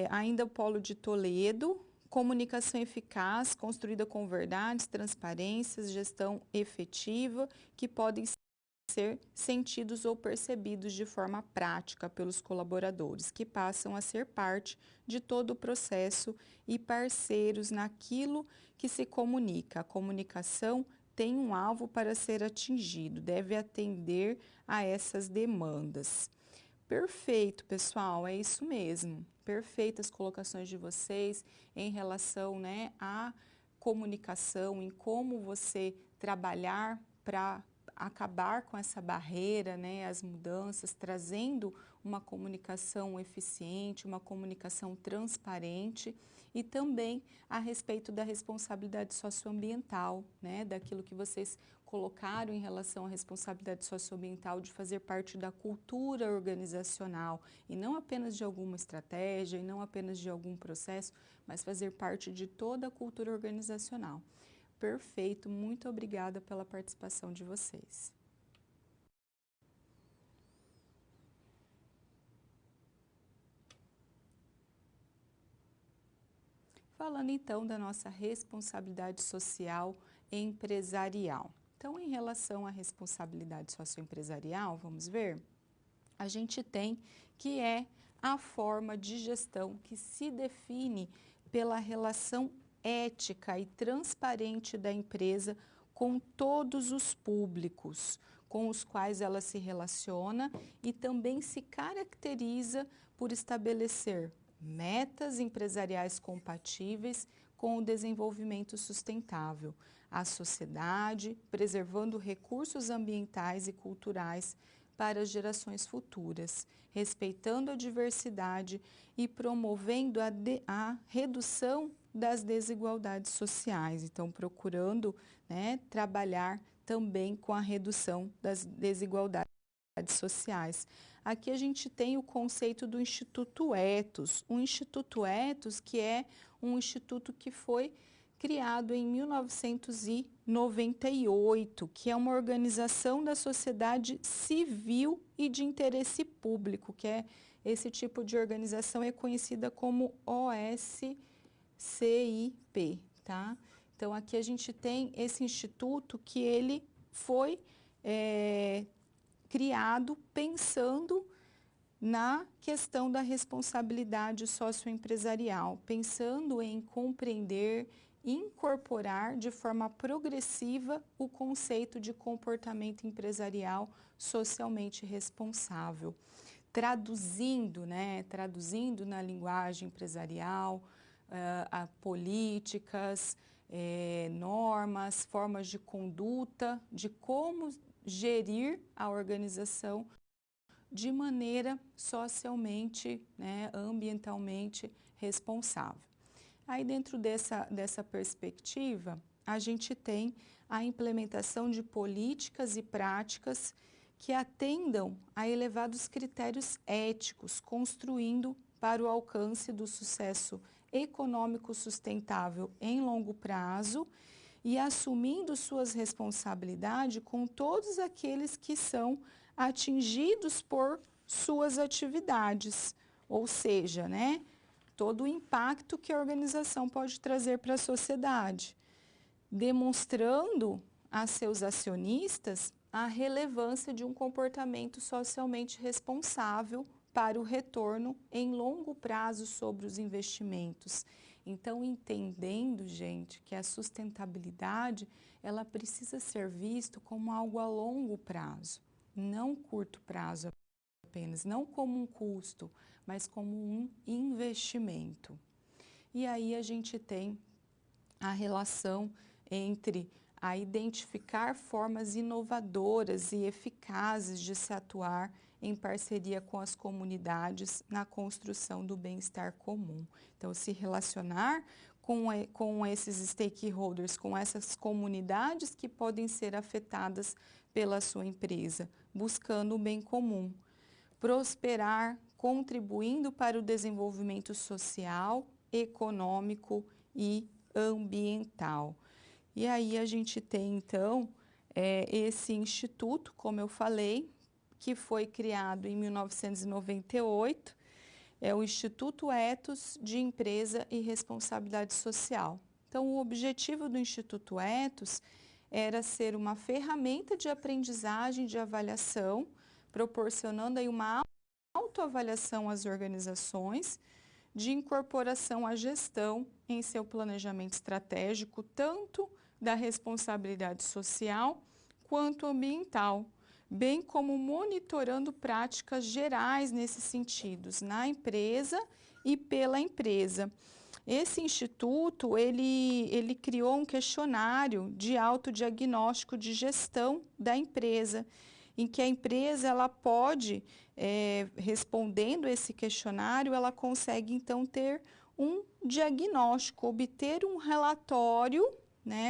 Ainda o Polo de Toledo, comunicação eficaz, construída com verdades, transparências, gestão efetiva, que podem ser sentidos ou percebidos de forma prática pelos colaboradores, que passam a ser parte de todo o processo e parceiros naquilo que se comunica. A comunicação tem um alvo para ser atingido, deve atender a essas demandas. Perfeito, pessoal, é isso mesmo. Perfeitas colocações de vocês em relação, né, à comunicação, em como você trabalhar para acabar com essa barreira, né, as mudanças, trazendo uma comunicação eficiente, uma comunicação transparente e também a respeito da responsabilidade socioambiental, né, daquilo que vocês colocaram em relação à responsabilidade socioambiental de fazer parte da cultura organizacional e não apenas de alguma estratégia e não apenas de algum processo, mas fazer parte de toda a cultura organizacional. Perfeito, muito obrigada pela participação de vocês. Falando então da nossa responsabilidade social empresarial. Então, em relação à responsabilidade socioempresarial, vamos ver, a gente tem que é a forma de gestão que se define pela relação ética e transparente da empresa com todos os públicos com os quais ela se relaciona e também se caracteriza por estabelecer metas empresariais compatíveis com o desenvolvimento sustentável, a sociedade, preservando recursos ambientais e culturais para as gerações futuras, respeitando a diversidade e promovendo a redução das desigualdades sociais. Então, procurando, né, trabalhar também com a redução das desigualdades sociais. Aqui a gente tem o conceito do Instituto Ethos. O Instituto Ethos, que é um instituto que foi criado em 1998, que é uma organização da sociedade civil e de interesse público, que é esse tipo de organização é conhecida como OSCIP, tá? Então, aqui a gente tem esse instituto que ele foi criado pensando na questão da responsabilidade socioempresarial, pensando em compreender, incorporar de forma progressiva o conceito de comportamento empresarial socialmente responsável, traduzindo na linguagem empresarial, políticas, normas, formas de conduta, de como gerir a organização de maneira socialmente, ambientalmente responsável. Aí dentro dessa perspectiva, a gente tem a implementação de políticas e práticas que atendam a elevados critérios éticos, construindo para o alcance do sucesso econômico sustentável em longo prazo e assumindo suas responsabilidades com todos aqueles que são atingidos por suas atividades, ou seja, todo o impacto que a organização pode trazer para a sociedade, demonstrando a seus acionistas a relevância de um comportamento socialmente responsável para o retorno em longo prazo sobre os investimentos. Então, entendendo, gente, que a sustentabilidade, ela precisa ser vista como algo a longo prazo, não curto prazo apenas, não como um custo, mas como um investimento. E aí a gente tem a relação entre a identificar formas inovadoras e eficazes de se atuar em parceria com as comunidades na construção do bem-estar comum. Então, se relacionar com esses stakeholders, com essas comunidades que podem ser afetadas pela sua empresa, buscando o bem comum. Prosperar, contribuindo para o desenvolvimento social, econômico e ambiental. E aí a gente tem, então, esse instituto, como eu falei, que foi criado em 1998, é o Instituto Ethos de Empresa e Responsabilidade Social. Então, o objetivo do Instituto Ethos era ser uma ferramenta de aprendizagem, de avaliação, proporcionando aí uma autoavaliação às organizações, de incorporação à gestão em seu planejamento estratégico, tanto da responsabilidade social quanto ambiental, bem como monitorando práticas gerais nesses sentidos, na empresa e pela empresa. Esse instituto, ele criou um questionário de autodiagnóstico de gestão da empresa, em que a empresa ela pode, respondendo esse questionário, ela consegue então ter um diagnóstico, obter um relatório,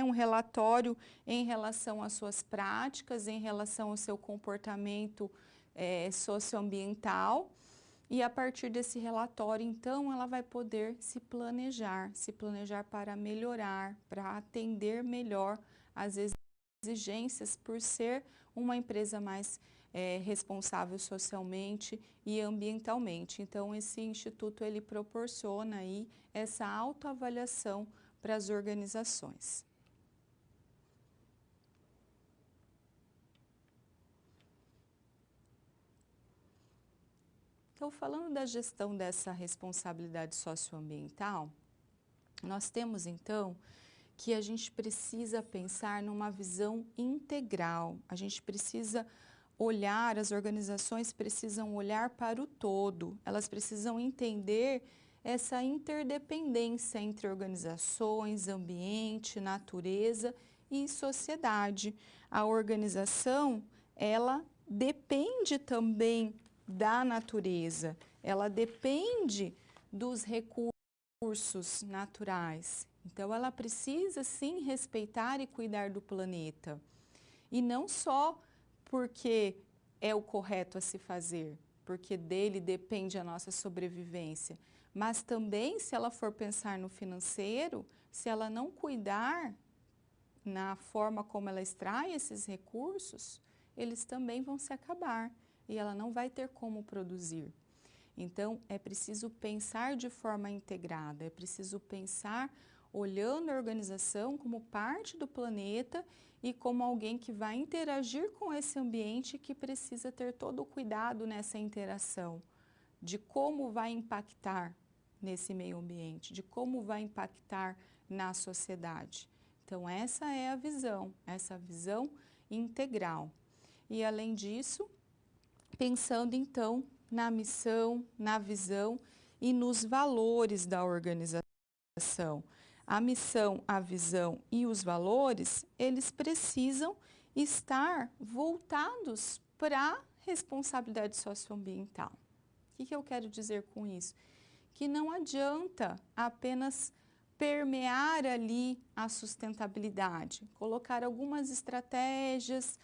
um relatório em relação às suas práticas, em relação ao seu comportamento socioambiental, e a partir desse relatório, então, ela vai poder se planejar para melhorar, para atender melhor as exigências por ser uma empresa mais responsável socialmente e ambientalmente. Então, esse instituto, ele proporciona aí essa autoavaliação para as organizações. Então, falando da gestão dessa responsabilidade socioambiental, nós temos, então, que a gente precisa pensar numa visão integral, a gente precisa olhar, as organizações precisam olhar para o todo, elas precisam entender essa interdependência entre organizações, ambiente, natureza e sociedade. A organização, ela depende também da natureza, ela depende dos recursos naturais. Então, ela precisa, sim, respeitar e cuidar do planeta. E não só porque é o correto a se fazer, porque dele depende a nossa sobrevivência, mas também, se ela for pensar no financeiro, se ela não cuidar na forma como ela extrai esses recursos, eles também vão se acabar e ela não vai ter como produzir. Então, é preciso pensar de forma integrada, é preciso pensar olhando a organização como parte do planeta e como alguém que vai interagir com esse ambiente, que precisa ter todo o cuidado nessa interação, de como vai impactar nesse meio ambiente, de como vai impactar na sociedade. Então, essa é a visão, essa visão integral. E, além disso, pensando então na missão, na visão e nos valores da organização. a missão, a visão e os valores, eles precisam estar voltados para a responsabilidade socioambiental. O que eu quero dizer com isso? Que não adianta apenas permear ali a sustentabilidade, colocar algumas estratégias,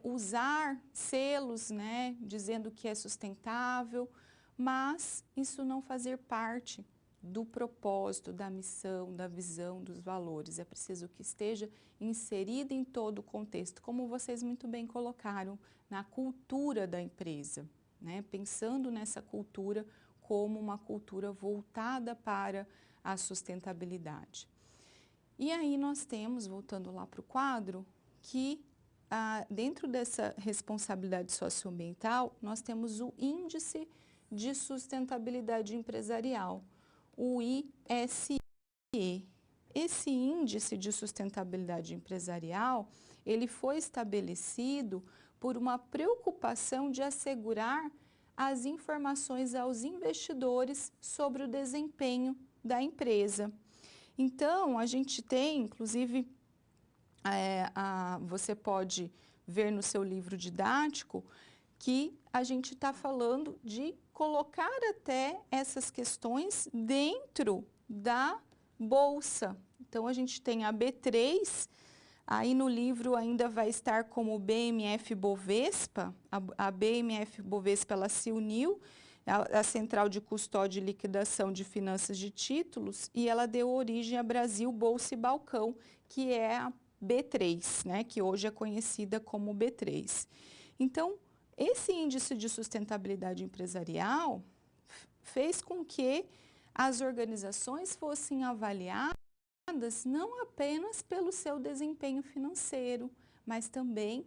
usar selos, né, dizendo que é sustentável, mas isso não fazer parte do propósito, da missão, da visão, dos valores. É preciso que esteja inserido em todo o contexto, como vocês muito bem colocaram, na cultura da empresa, né? Pensando nessa cultura como uma cultura voltada para a sustentabilidade. E aí nós temos, voltando lá para o quadro, que dentro dessa responsabilidade socioambiental, nós temos o Índice de Sustentabilidade Empresarial, o ISE. Esse Índice de Sustentabilidade Empresarial, ele foi estabelecido por uma preocupação de assegurar as informações aos investidores sobre o desempenho da empresa. Então, a gente tem, inclusive, você pode ver no seu livro didático que a gente está falando de colocar até essas questões dentro da bolsa. Então, a gente tem a B3, aí no livro ainda vai estar como BMF Bovespa. A BMF Bovespa, ela se uniu à Central de Custódia e Liquidação de Finanças de Títulos e ela deu origem a Brasil Bolsa e Balcão, que é a B3, né, que hoje é conhecida como B3. Então, esse índice de sustentabilidade empresarial fez com que as organizações fossem avaliadas não apenas pelo seu desempenho financeiro, mas também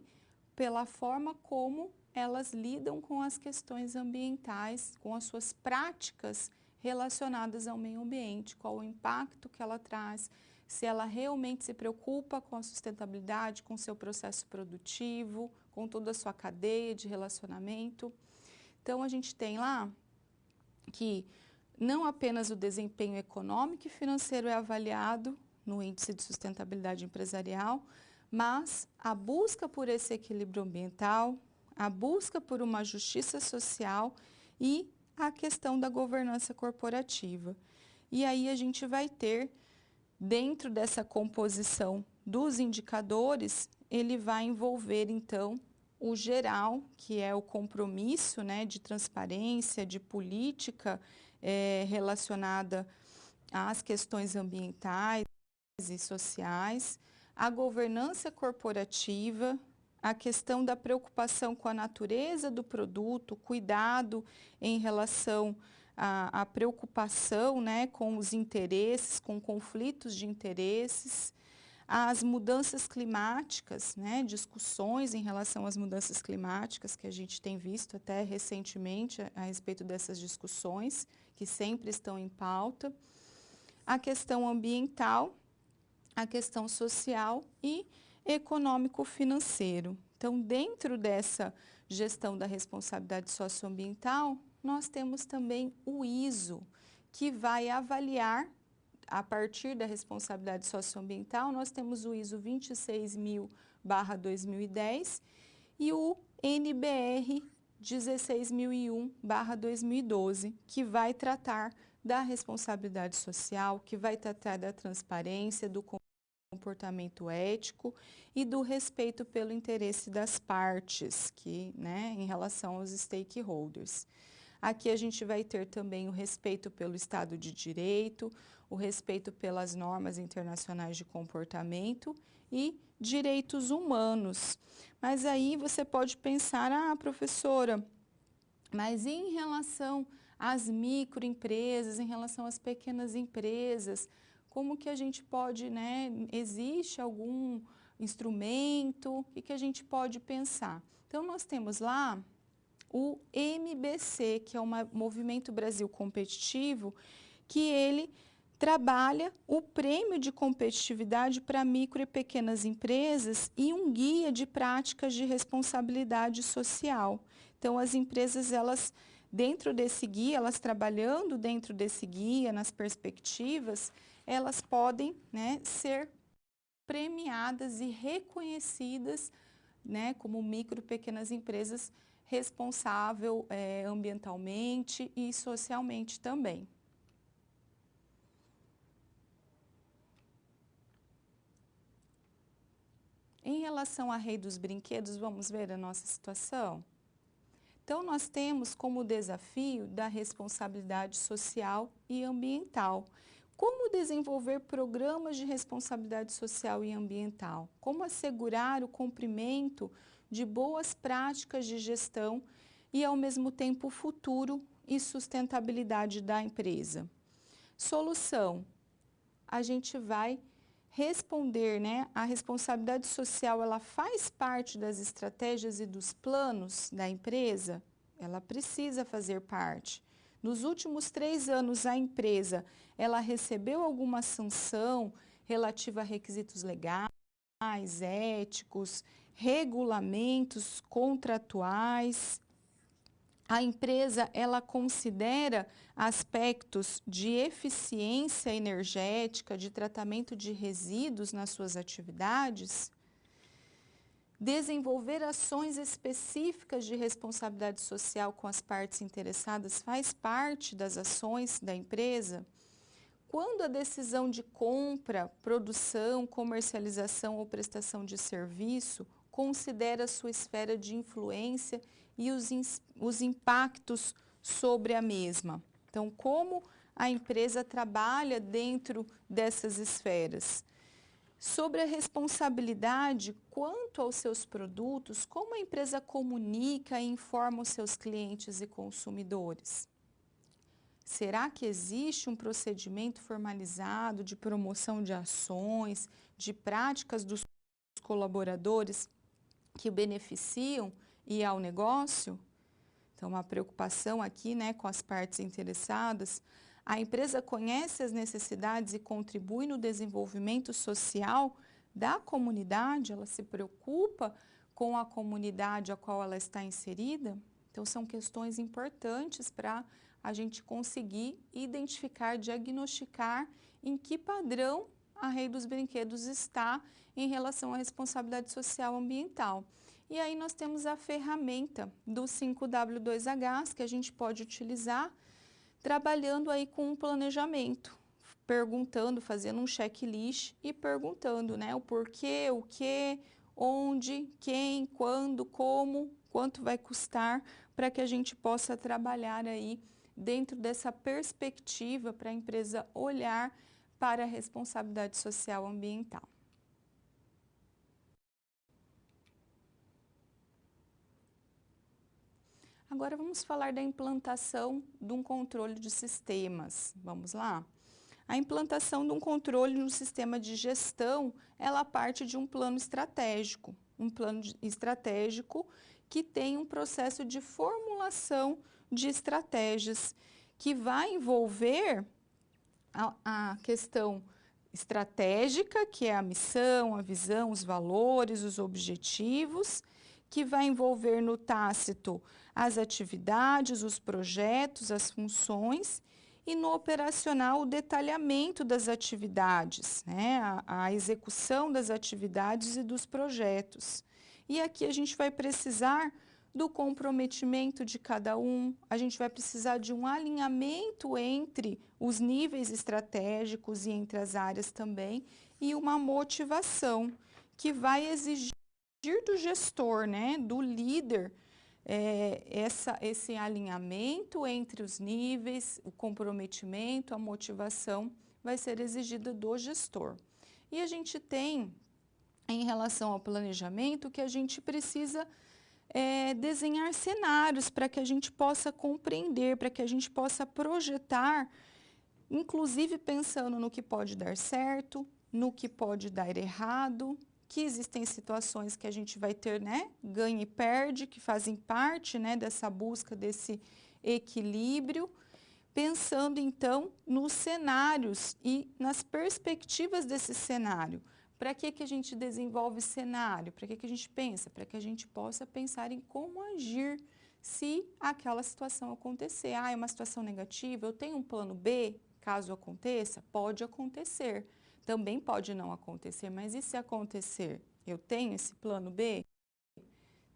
pela forma como elas lidam com as questões ambientais, com as suas práticas relacionadas ao meio ambiente, qual o impacto que ela traz, se ela realmente se preocupa com a sustentabilidade, com o seu processo produtivo, com toda a sua cadeia de relacionamento. Então, a gente tem lá que não apenas o desempenho econômico e financeiro é avaliado no Índice de Sustentabilidade Empresarial, mas a busca por esse equilíbrio ambiental, a busca por uma justiça social e a questão da governança corporativa. E aí a gente vai ter, dentro dessa composição dos indicadores, ele vai envolver, então, o geral, que é o compromisso, né, de transparência, de política relacionada às questões ambientais e sociais, a governança corporativa, a questão da preocupação com a natureza do produto, cuidado em relação à preocupação, né, com os interesses, com conflitos de interesses, as mudanças climáticas, né, discussões em relação às mudanças climáticas que a gente tem visto até recentemente a respeito dessas discussões, que sempre estão em pauta, a questão ambiental, a questão social e econômico-financeiro. Então, dentro dessa gestão da responsabilidade socioambiental, nós temos também o ISO, que vai avaliar, a partir da responsabilidade socioambiental, nós temos o ISO 26000/2010 e o NBR 16001/2012, que vai tratar da responsabilidade social, que vai tratar da transparência, do comportamento ético e do respeito pelo interesse das partes, né, em relação aos stakeholders. Aqui a gente vai ter também o respeito pelo Estado de Direito, o respeito pelas normas internacionais de comportamento e direitos humanos. Mas aí você pode pensar, professora, mas em relação às microempresas, em relação às pequenas empresas, como que a gente pode, né, existe algum instrumento, o que a gente pode pensar? Então, nós temos lá o MBC, que é o Movimento Brasil Competitivo, que ele trabalha o prêmio de competitividade para micro e pequenas empresas e um guia de práticas de responsabilidade social. Então, as empresas, elas, dentro desse guia, elas trabalhando dentro desse guia, nas perspectivas, elas podem, né, ser premiadas e reconhecidas, né, como micro e pequenas empresas responsável ambientalmente e socialmente também. Em relação à Rei dos Brinquedos, vamos ver a nossa situação? Então, nós temos como desafio da responsabilidade social e ambiental. Como desenvolver programas de responsabilidade social e ambiental? Como assegurar o cumprimento de boas práticas de gestão e, ao mesmo tempo, o futuro e sustentabilidade da empresa? Solução: a gente vai responder, né? A responsabilidade social, ela faz parte das estratégias e dos planos da empresa? Ela precisa fazer parte. Nos últimos 3 anos, a empresa, ela recebeu alguma sanção relativa a requisitos legais, éticos, regulamentos contratuais? A empresa, ela considera aspectos de eficiência energética, de tratamento de resíduos nas suas atividades? Desenvolver ações específicas de responsabilidade social com as partes interessadas faz parte das ações da empresa? Quando a decisão de compra, produção, comercialização ou prestação de serviço considera sua esfera de influência e os impactos sobre a mesma? Então, como a empresa trabalha dentro dessas esferas? Sobre a responsabilidade quanto aos seus produtos, como a empresa comunica e informa os seus clientes e consumidores? Será que existe um procedimento formalizado de promoção de ações, de práticas dos colaboradores que beneficiam e ao negócio? Então, uma preocupação aqui, né, com as partes interessadas. A empresa conhece as necessidades e contribui no desenvolvimento social da comunidade? Ela se preocupa com a comunidade a qual ela está inserida? Então, são questões importantes para a gente conseguir identificar, diagnosticar em que padrão a Rei dos Brinquedos está em relação à responsabilidade social ambiental. E aí nós temos a ferramenta do 5W2H que a gente pode utilizar trabalhando aí com um planejamento, perguntando, fazendo um checklist e perguntando, né, o porquê, o que, onde, quem, quando, como, quanto vai custar, para que a gente possa trabalhar aí dentro dessa perspectiva para a empresa olhar para a responsabilidade social ambiental. Agora vamos falar da implantação de um controle de sistemas. Vamos lá? A implantação de um controle no sistema de gestão, ela parte de um plano estratégico. Um plano estratégico que tem um processo de formulação de estratégias que vai envolver a questão estratégica, que é a missão, a visão, os valores, os objetivos, que vai envolver no tácito as atividades, os projetos, as funções, e no operacional o detalhamento das atividades, né? A execução das atividades e dos projetos. E aqui a gente vai precisar do comprometimento de cada um, a gente vai precisar de um alinhamento entre os níveis estratégicos e entre as áreas também, e uma motivação que vai exigir do gestor, né, do líder, esse alinhamento entre os níveis, o comprometimento, a motivação vai ser exigida do gestor. E a gente tem, em relação ao planejamento, que a gente precisa desenhar cenários para que a gente possa compreender, para que a gente possa projetar, inclusive pensando no que pode dar certo, no que pode dar errado, que existem situações que a gente vai ter, né, ganha e perde, que fazem parte, né, dessa busca, desse equilíbrio, pensando então nos cenários e nas perspectivas desse cenário. Para que a gente desenvolve cenário? Para que a gente pensa? Para que a gente possa pensar em como agir se aquela situação acontecer. Ah, é uma situação negativa, eu tenho um plano B? caso aconteça? Pode acontecer. Também pode não acontecer, mas e se acontecer? Eu tenho esse plano B?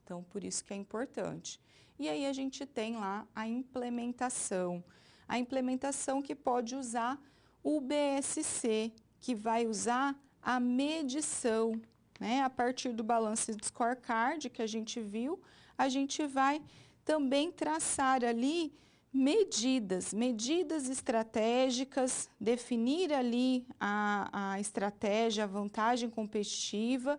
Então, por isso que é importante. E aí a gente tem lá a implementação. A implementação que pode usar o BSC, que vai usar a medição, né? A partir do balanço de scorecard que a gente viu, a gente vai também traçar ali medidas estratégicas, definir ali a estratégia, a vantagem competitiva,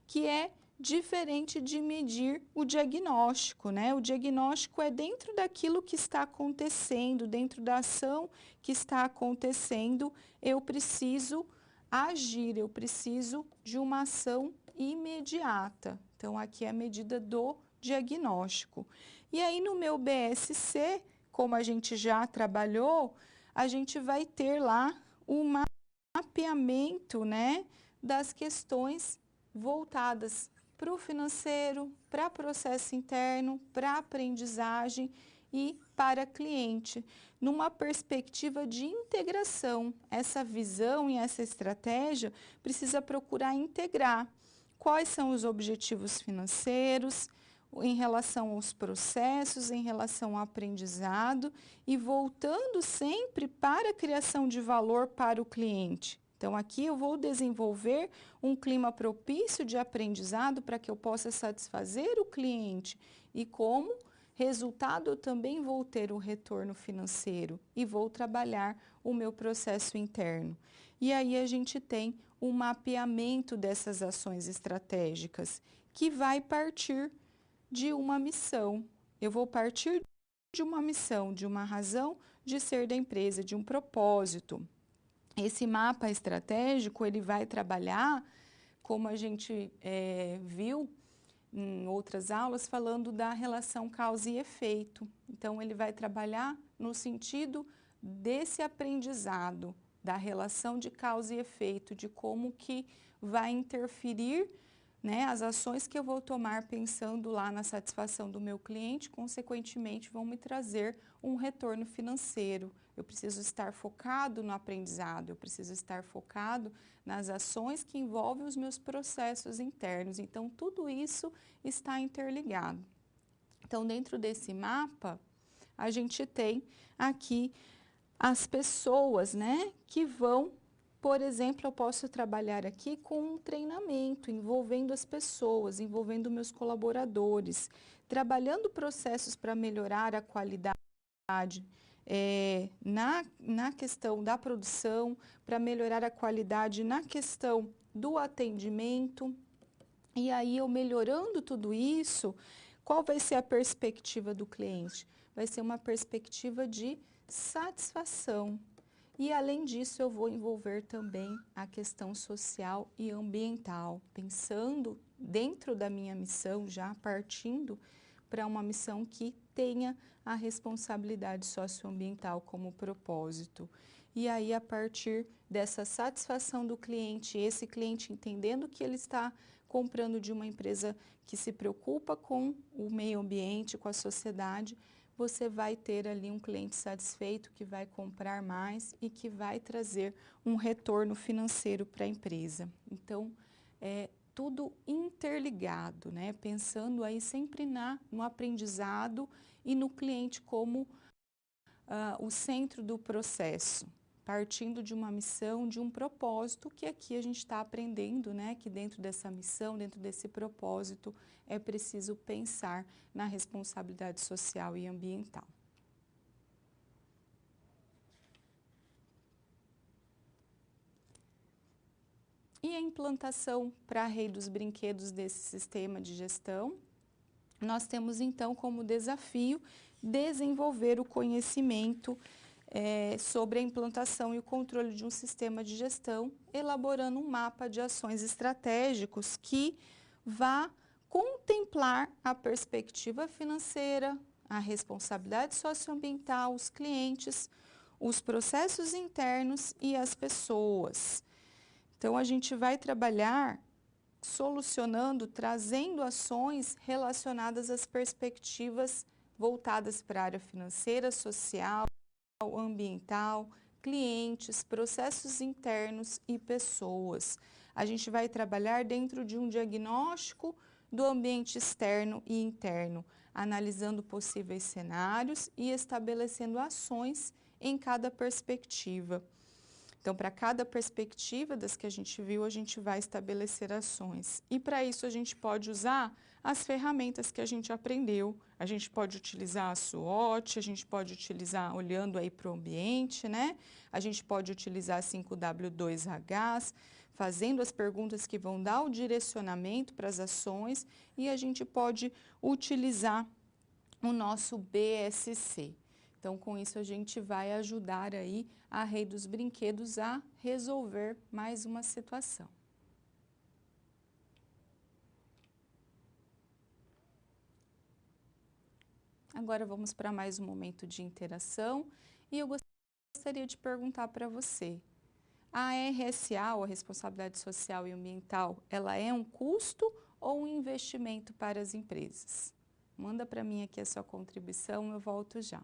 que é diferente de medir o diagnóstico, né? O diagnóstico é dentro daquilo que está acontecendo, dentro da ação que está acontecendo, eu preciso agir, eu preciso de uma ação imediata. Então, aqui é a medida do diagnóstico. E aí, no meu BSC, como a gente já trabalhou, a gente vai ter lá o mapeamento, né, das questões voltadas para o financeiro, para processo interno, para aprendizagem e para cliente, numa perspectiva de integração. Essa visão e essa estratégia precisa procurar integrar quais são os objetivos financeiros, em relação aos processos, em relação ao aprendizado e voltando sempre para a criação de valor para o cliente. Então, aqui eu vou desenvolver um clima propício de aprendizado para que eu possa satisfazer o cliente e como resultado eu também vou ter o retorno financeiro e vou trabalhar o meu processo interno. E aí a gente tem um mapeamento dessas ações estratégicas que vai partir de uma missão. Eu vou partir de uma missão, de uma razão de ser da empresa, de um propósito. Esse mapa estratégico, ele vai trabalhar, como a gente viu em outras aulas, falando da relação causa e efeito. Então, ele vai trabalhar no sentido desse aprendizado, da relação de causa e efeito, de como que vai interferir, né, as ações que eu vou tomar pensando lá na satisfação do meu cliente, consequentemente, vão me trazer um retorno financeiro. Eu preciso estar focado no aprendizado, eu preciso estar focado nas ações que envolvem os meus processos internos. Então, tudo isso está interligado. Então, dentro desse mapa, a gente tem aqui as pessoas, né, que vão, por exemplo, eu posso trabalhar aqui com um treinamento, envolvendo as pessoas, envolvendo meus colaboradores, trabalhando processos para melhorar a qualidade na questão da produção, para melhorar a qualidade na questão do atendimento. E aí, eu melhorando tudo isso, qual vai ser a perspectiva do cliente? Vai ser uma perspectiva de satisfação. E, além disso, eu vou envolver também a questão social e ambiental, pensando dentro da minha missão, já partindo para uma missão que tenha a responsabilidade socioambiental como propósito. E aí, a partir dessa satisfação do cliente, esse cliente entendendo que ele está comprando de uma empresa que se preocupa com o meio ambiente, com a sociedade, você vai ter ali um cliente satisfeito que vai comprar mais e que vai trazer um retorno financeiro para a empresa. Então, é tudo interligado, né? Pensando aí sempre no aprendizado e no cliente como o centro do processo, partindo de uma missão, de um propósito, que aqui a gente está aprendendo, né? Que dentro dessa missão, dentro desse propósito, é preciso pensar na responsabilidade social e ambiental. E a implantação para a Rei dos Brinquedos desse sistema de gestão, nós temos então como desafio desenvolver o conhecimento sobre a implantação e o controle de um sistema de gestão, elaborando um mapa de ações estratégicos que vá contemplar a perspectiva financeira, a responsabilidade socioambiental, os clientes, os processos internos e as pessoas. Então, a gente vai trabalhar solucionando, trazendo ações relacionadas às perspectivas voltadas para a área financeira, social, ambiental, clientes, processos internos e pessoas. A gente vai trabalhar dentro de um diagnóstico do ambiente externo e interno, analisando possíveis cenários e estabelecendo ações em cada perspectiva. Então, para cada perspectiva das que a gente viu, a gente vai estabelecer ações. E para isso a gente pode usar as ferramentas que a gente aprendeu. A gente pode utilizar a SWOT, a gente pode utilizar olhando aí para o ambiente, né? A gente pode utilizar 5W2Hs, fazendo as perguntas que vão dar o direcionamento para as ações, e a gente pode utilizar o nosso BSC. Então, com isso, a gente vai ajudar aí a Rei dos Brinquedos a resolver mais uma situação. Agora vamos para mais um momento de interação e eu gostaria de perguntar para você. A RSA, ou a Responsabilidade Social e Ambiental, ela é um custo ou um investimento para as empresas? Manda para mim aqui a sua contribuição, eu volto já.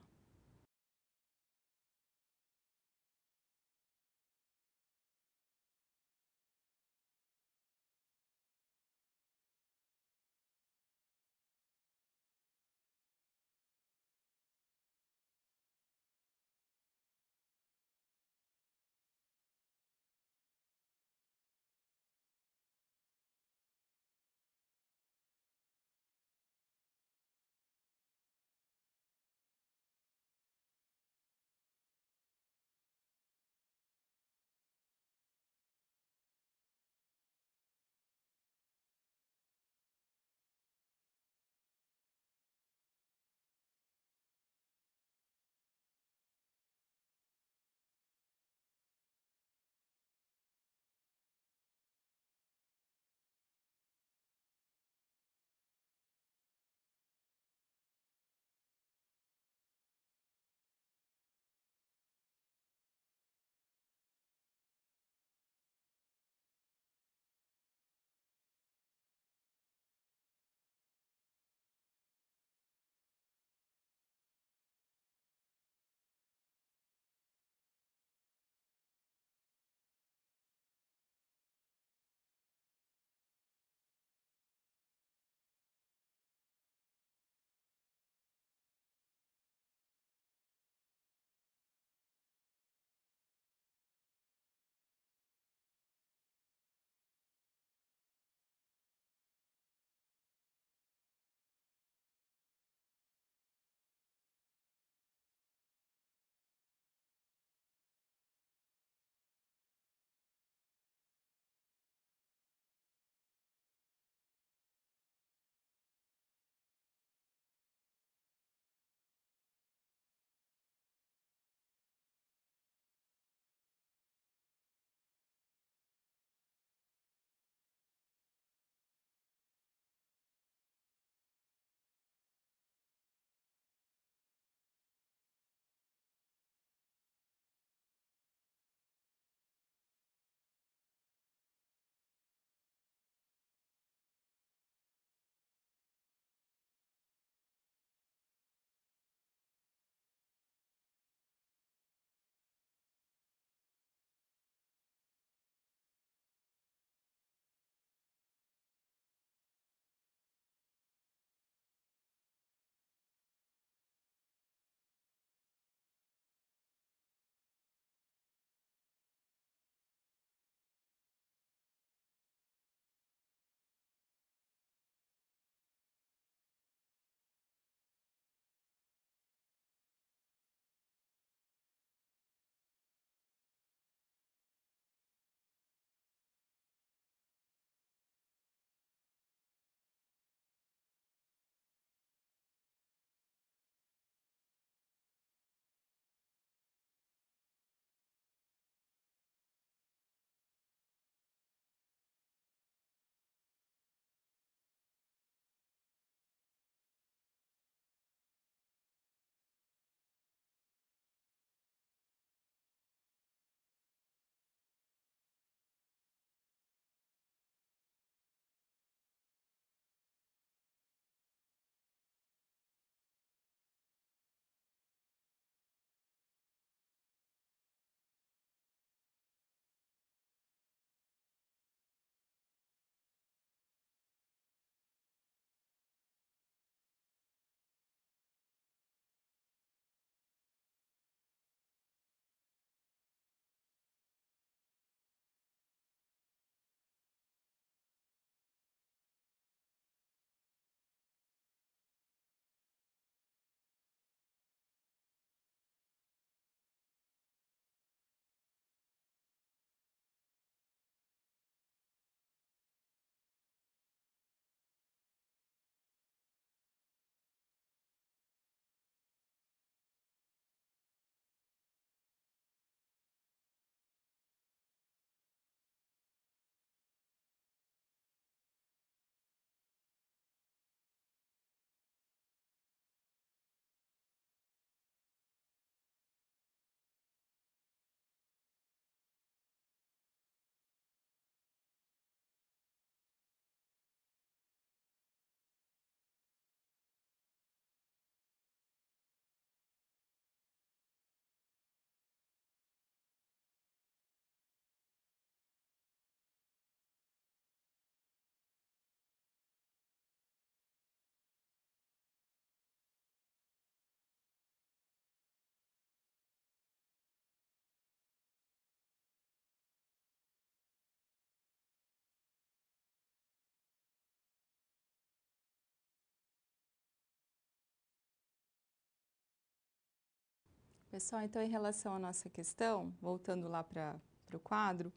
Pessoal, então em relação à nossa questão, voltando lá para o quadro,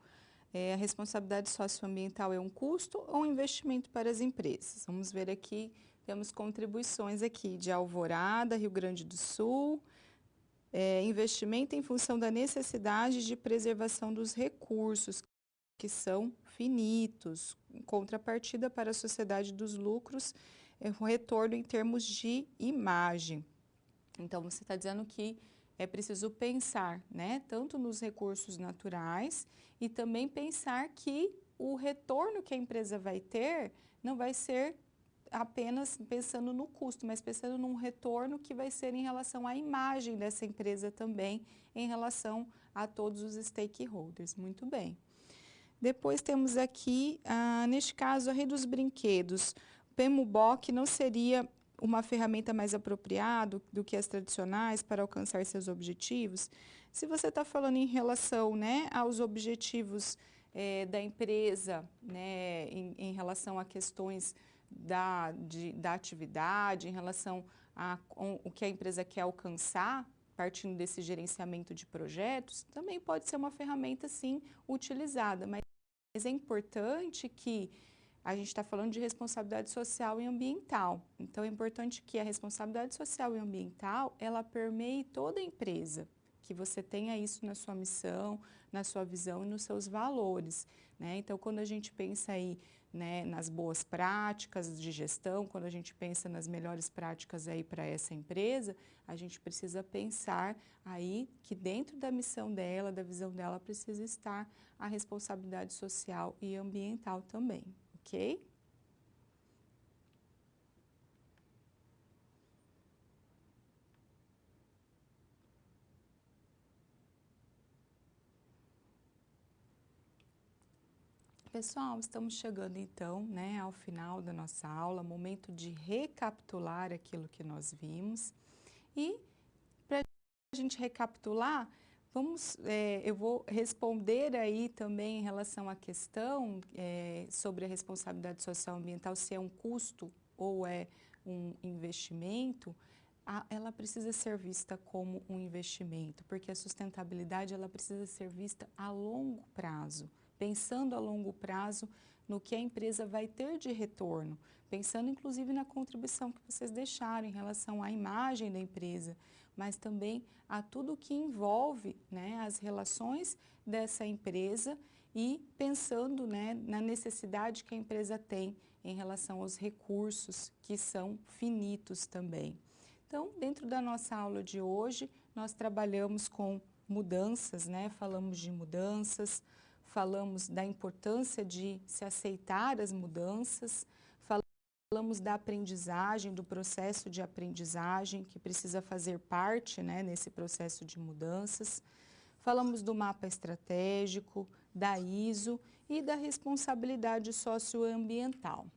a responsabilidade socioambiental é um custo ou um investimento para as empresas? Vamos ver aqui, temos contribuições aqui de Alvorada, Rio Grande do Sul, investimento em função da necessidade de preservação dos recursos, que são finitos, em contrapartida para a sociedade dos lucros, um retorno em termos de imagem. Então, você está dizendo que é preciso pensar, né, tanto nos recursos naturais e também pensar que o retorno que a empresa vai ter não vai ser apenas pensando no custo, mas pensando num retorno que vai ser em relação à imagem dessa empresa também, em relação a todos os stakeholders. Muito bem. Depois temos aqui, neste caso, a rede dos brinquedos. O PMBOK não seria uma ferramenta mais apropriada do que as tradicionais para alcançar seus objetivos? Se você está falando em relação, né, aos objetivos da empresa, né, em relação a questões da atividade, em relação a o que a empresa quer alcançar, partindo desse gerenciamento de projetos, também pode ser uma ferramenta, sim, utilizada, mas é importante que a gente está falando de responsabilidade social e ambiental. Então, é importante que a responsabilidade social e ambiental, ela permeie toda a empresa, que você tenha isso na sua missão, na sua visão e nos seus valores, né? Então, quando a gente pensa aí, né, nas boas práticas de gestão, quando a gente pensa nas melhores práticas aí para essa empresa, a gente precisa pensar aí que dentro da missão dela, da visão dela, precisa estar a responsabilidade social e ambiental também. Ok? Pessoal, estamos chegando então, né, ao final da nossa aula, momento de recapitular aquilo que nós vimos. E para a gente recapitular, eu vou responder aí também em relação à questão sobre a responsabilidade social e ambiental, se é um custo ou é um investimento. Ela precisa ser vista como um investimento, porque a sustentabilidade ela precisa ser vista a longo prazo, pensando a longo prazo no que a empresa vai ter de retorno, pensando inclusive na contribuição que vocês deixaram em relação à imagem da empresa, mas também a tudo que envolve, né, as relações dessa empresa e pensando, né, na necessidade que a empresa tem em relação aos recursos que são finitos também. Então, dentro da nossa aula de hoje, nós trabalhamos com mudanças, né? Falamos de mudanças, falamos da importância de se aceitar as mudanças, falamos da aprendizagem, do processo de aprendizagem que precisa fazer parte, né, nesse processo de mudanças. Falamos do mapa estratégico, da ISO e da responsabilidade socioambiental.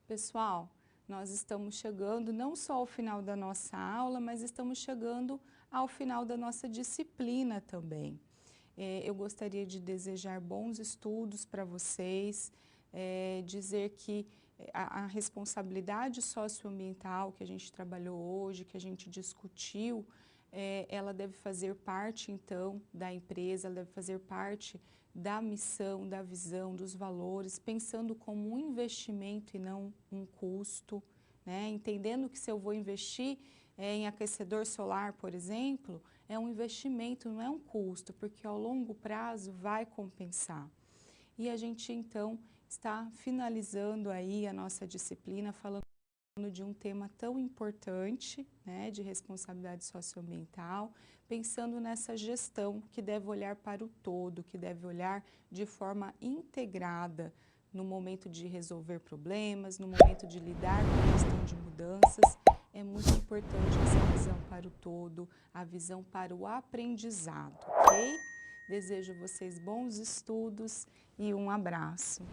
Pessoal, nós estamos chegando não só ao final da nossa aula, mas estamos chegando ao final da nossa disciplina também. Eu gostaria de desejar bons estudos para vocês, dizer que a responsabilidade socioambiental que a gente trabalhou hoje, que a gente discutiu, ela deve fazer parte, então, da empresa, ela deve fazer parte da missão, da visão, dos valores, pensando como um investimento e não um custo, né? Entendendo que se eu vou investir em aquecedor solar, por exemplo, é um investimento, não é um custo, porque ao longo prazo vai compensar. E a gente, então, está finalizando aí a nossa disciplina falando de um tema tão importante, né, de responsabilidade socioambiental, pensando nessa gestão que deve olhar para o todo, que deve olhar de forma integrada no momento de resolver problemas, no momento de lidar com a gestão de mudanças. É muito importante essa visão para o todo, a visão para o aprendizado, ok? Desejo a vocês bons estudos e um abraço.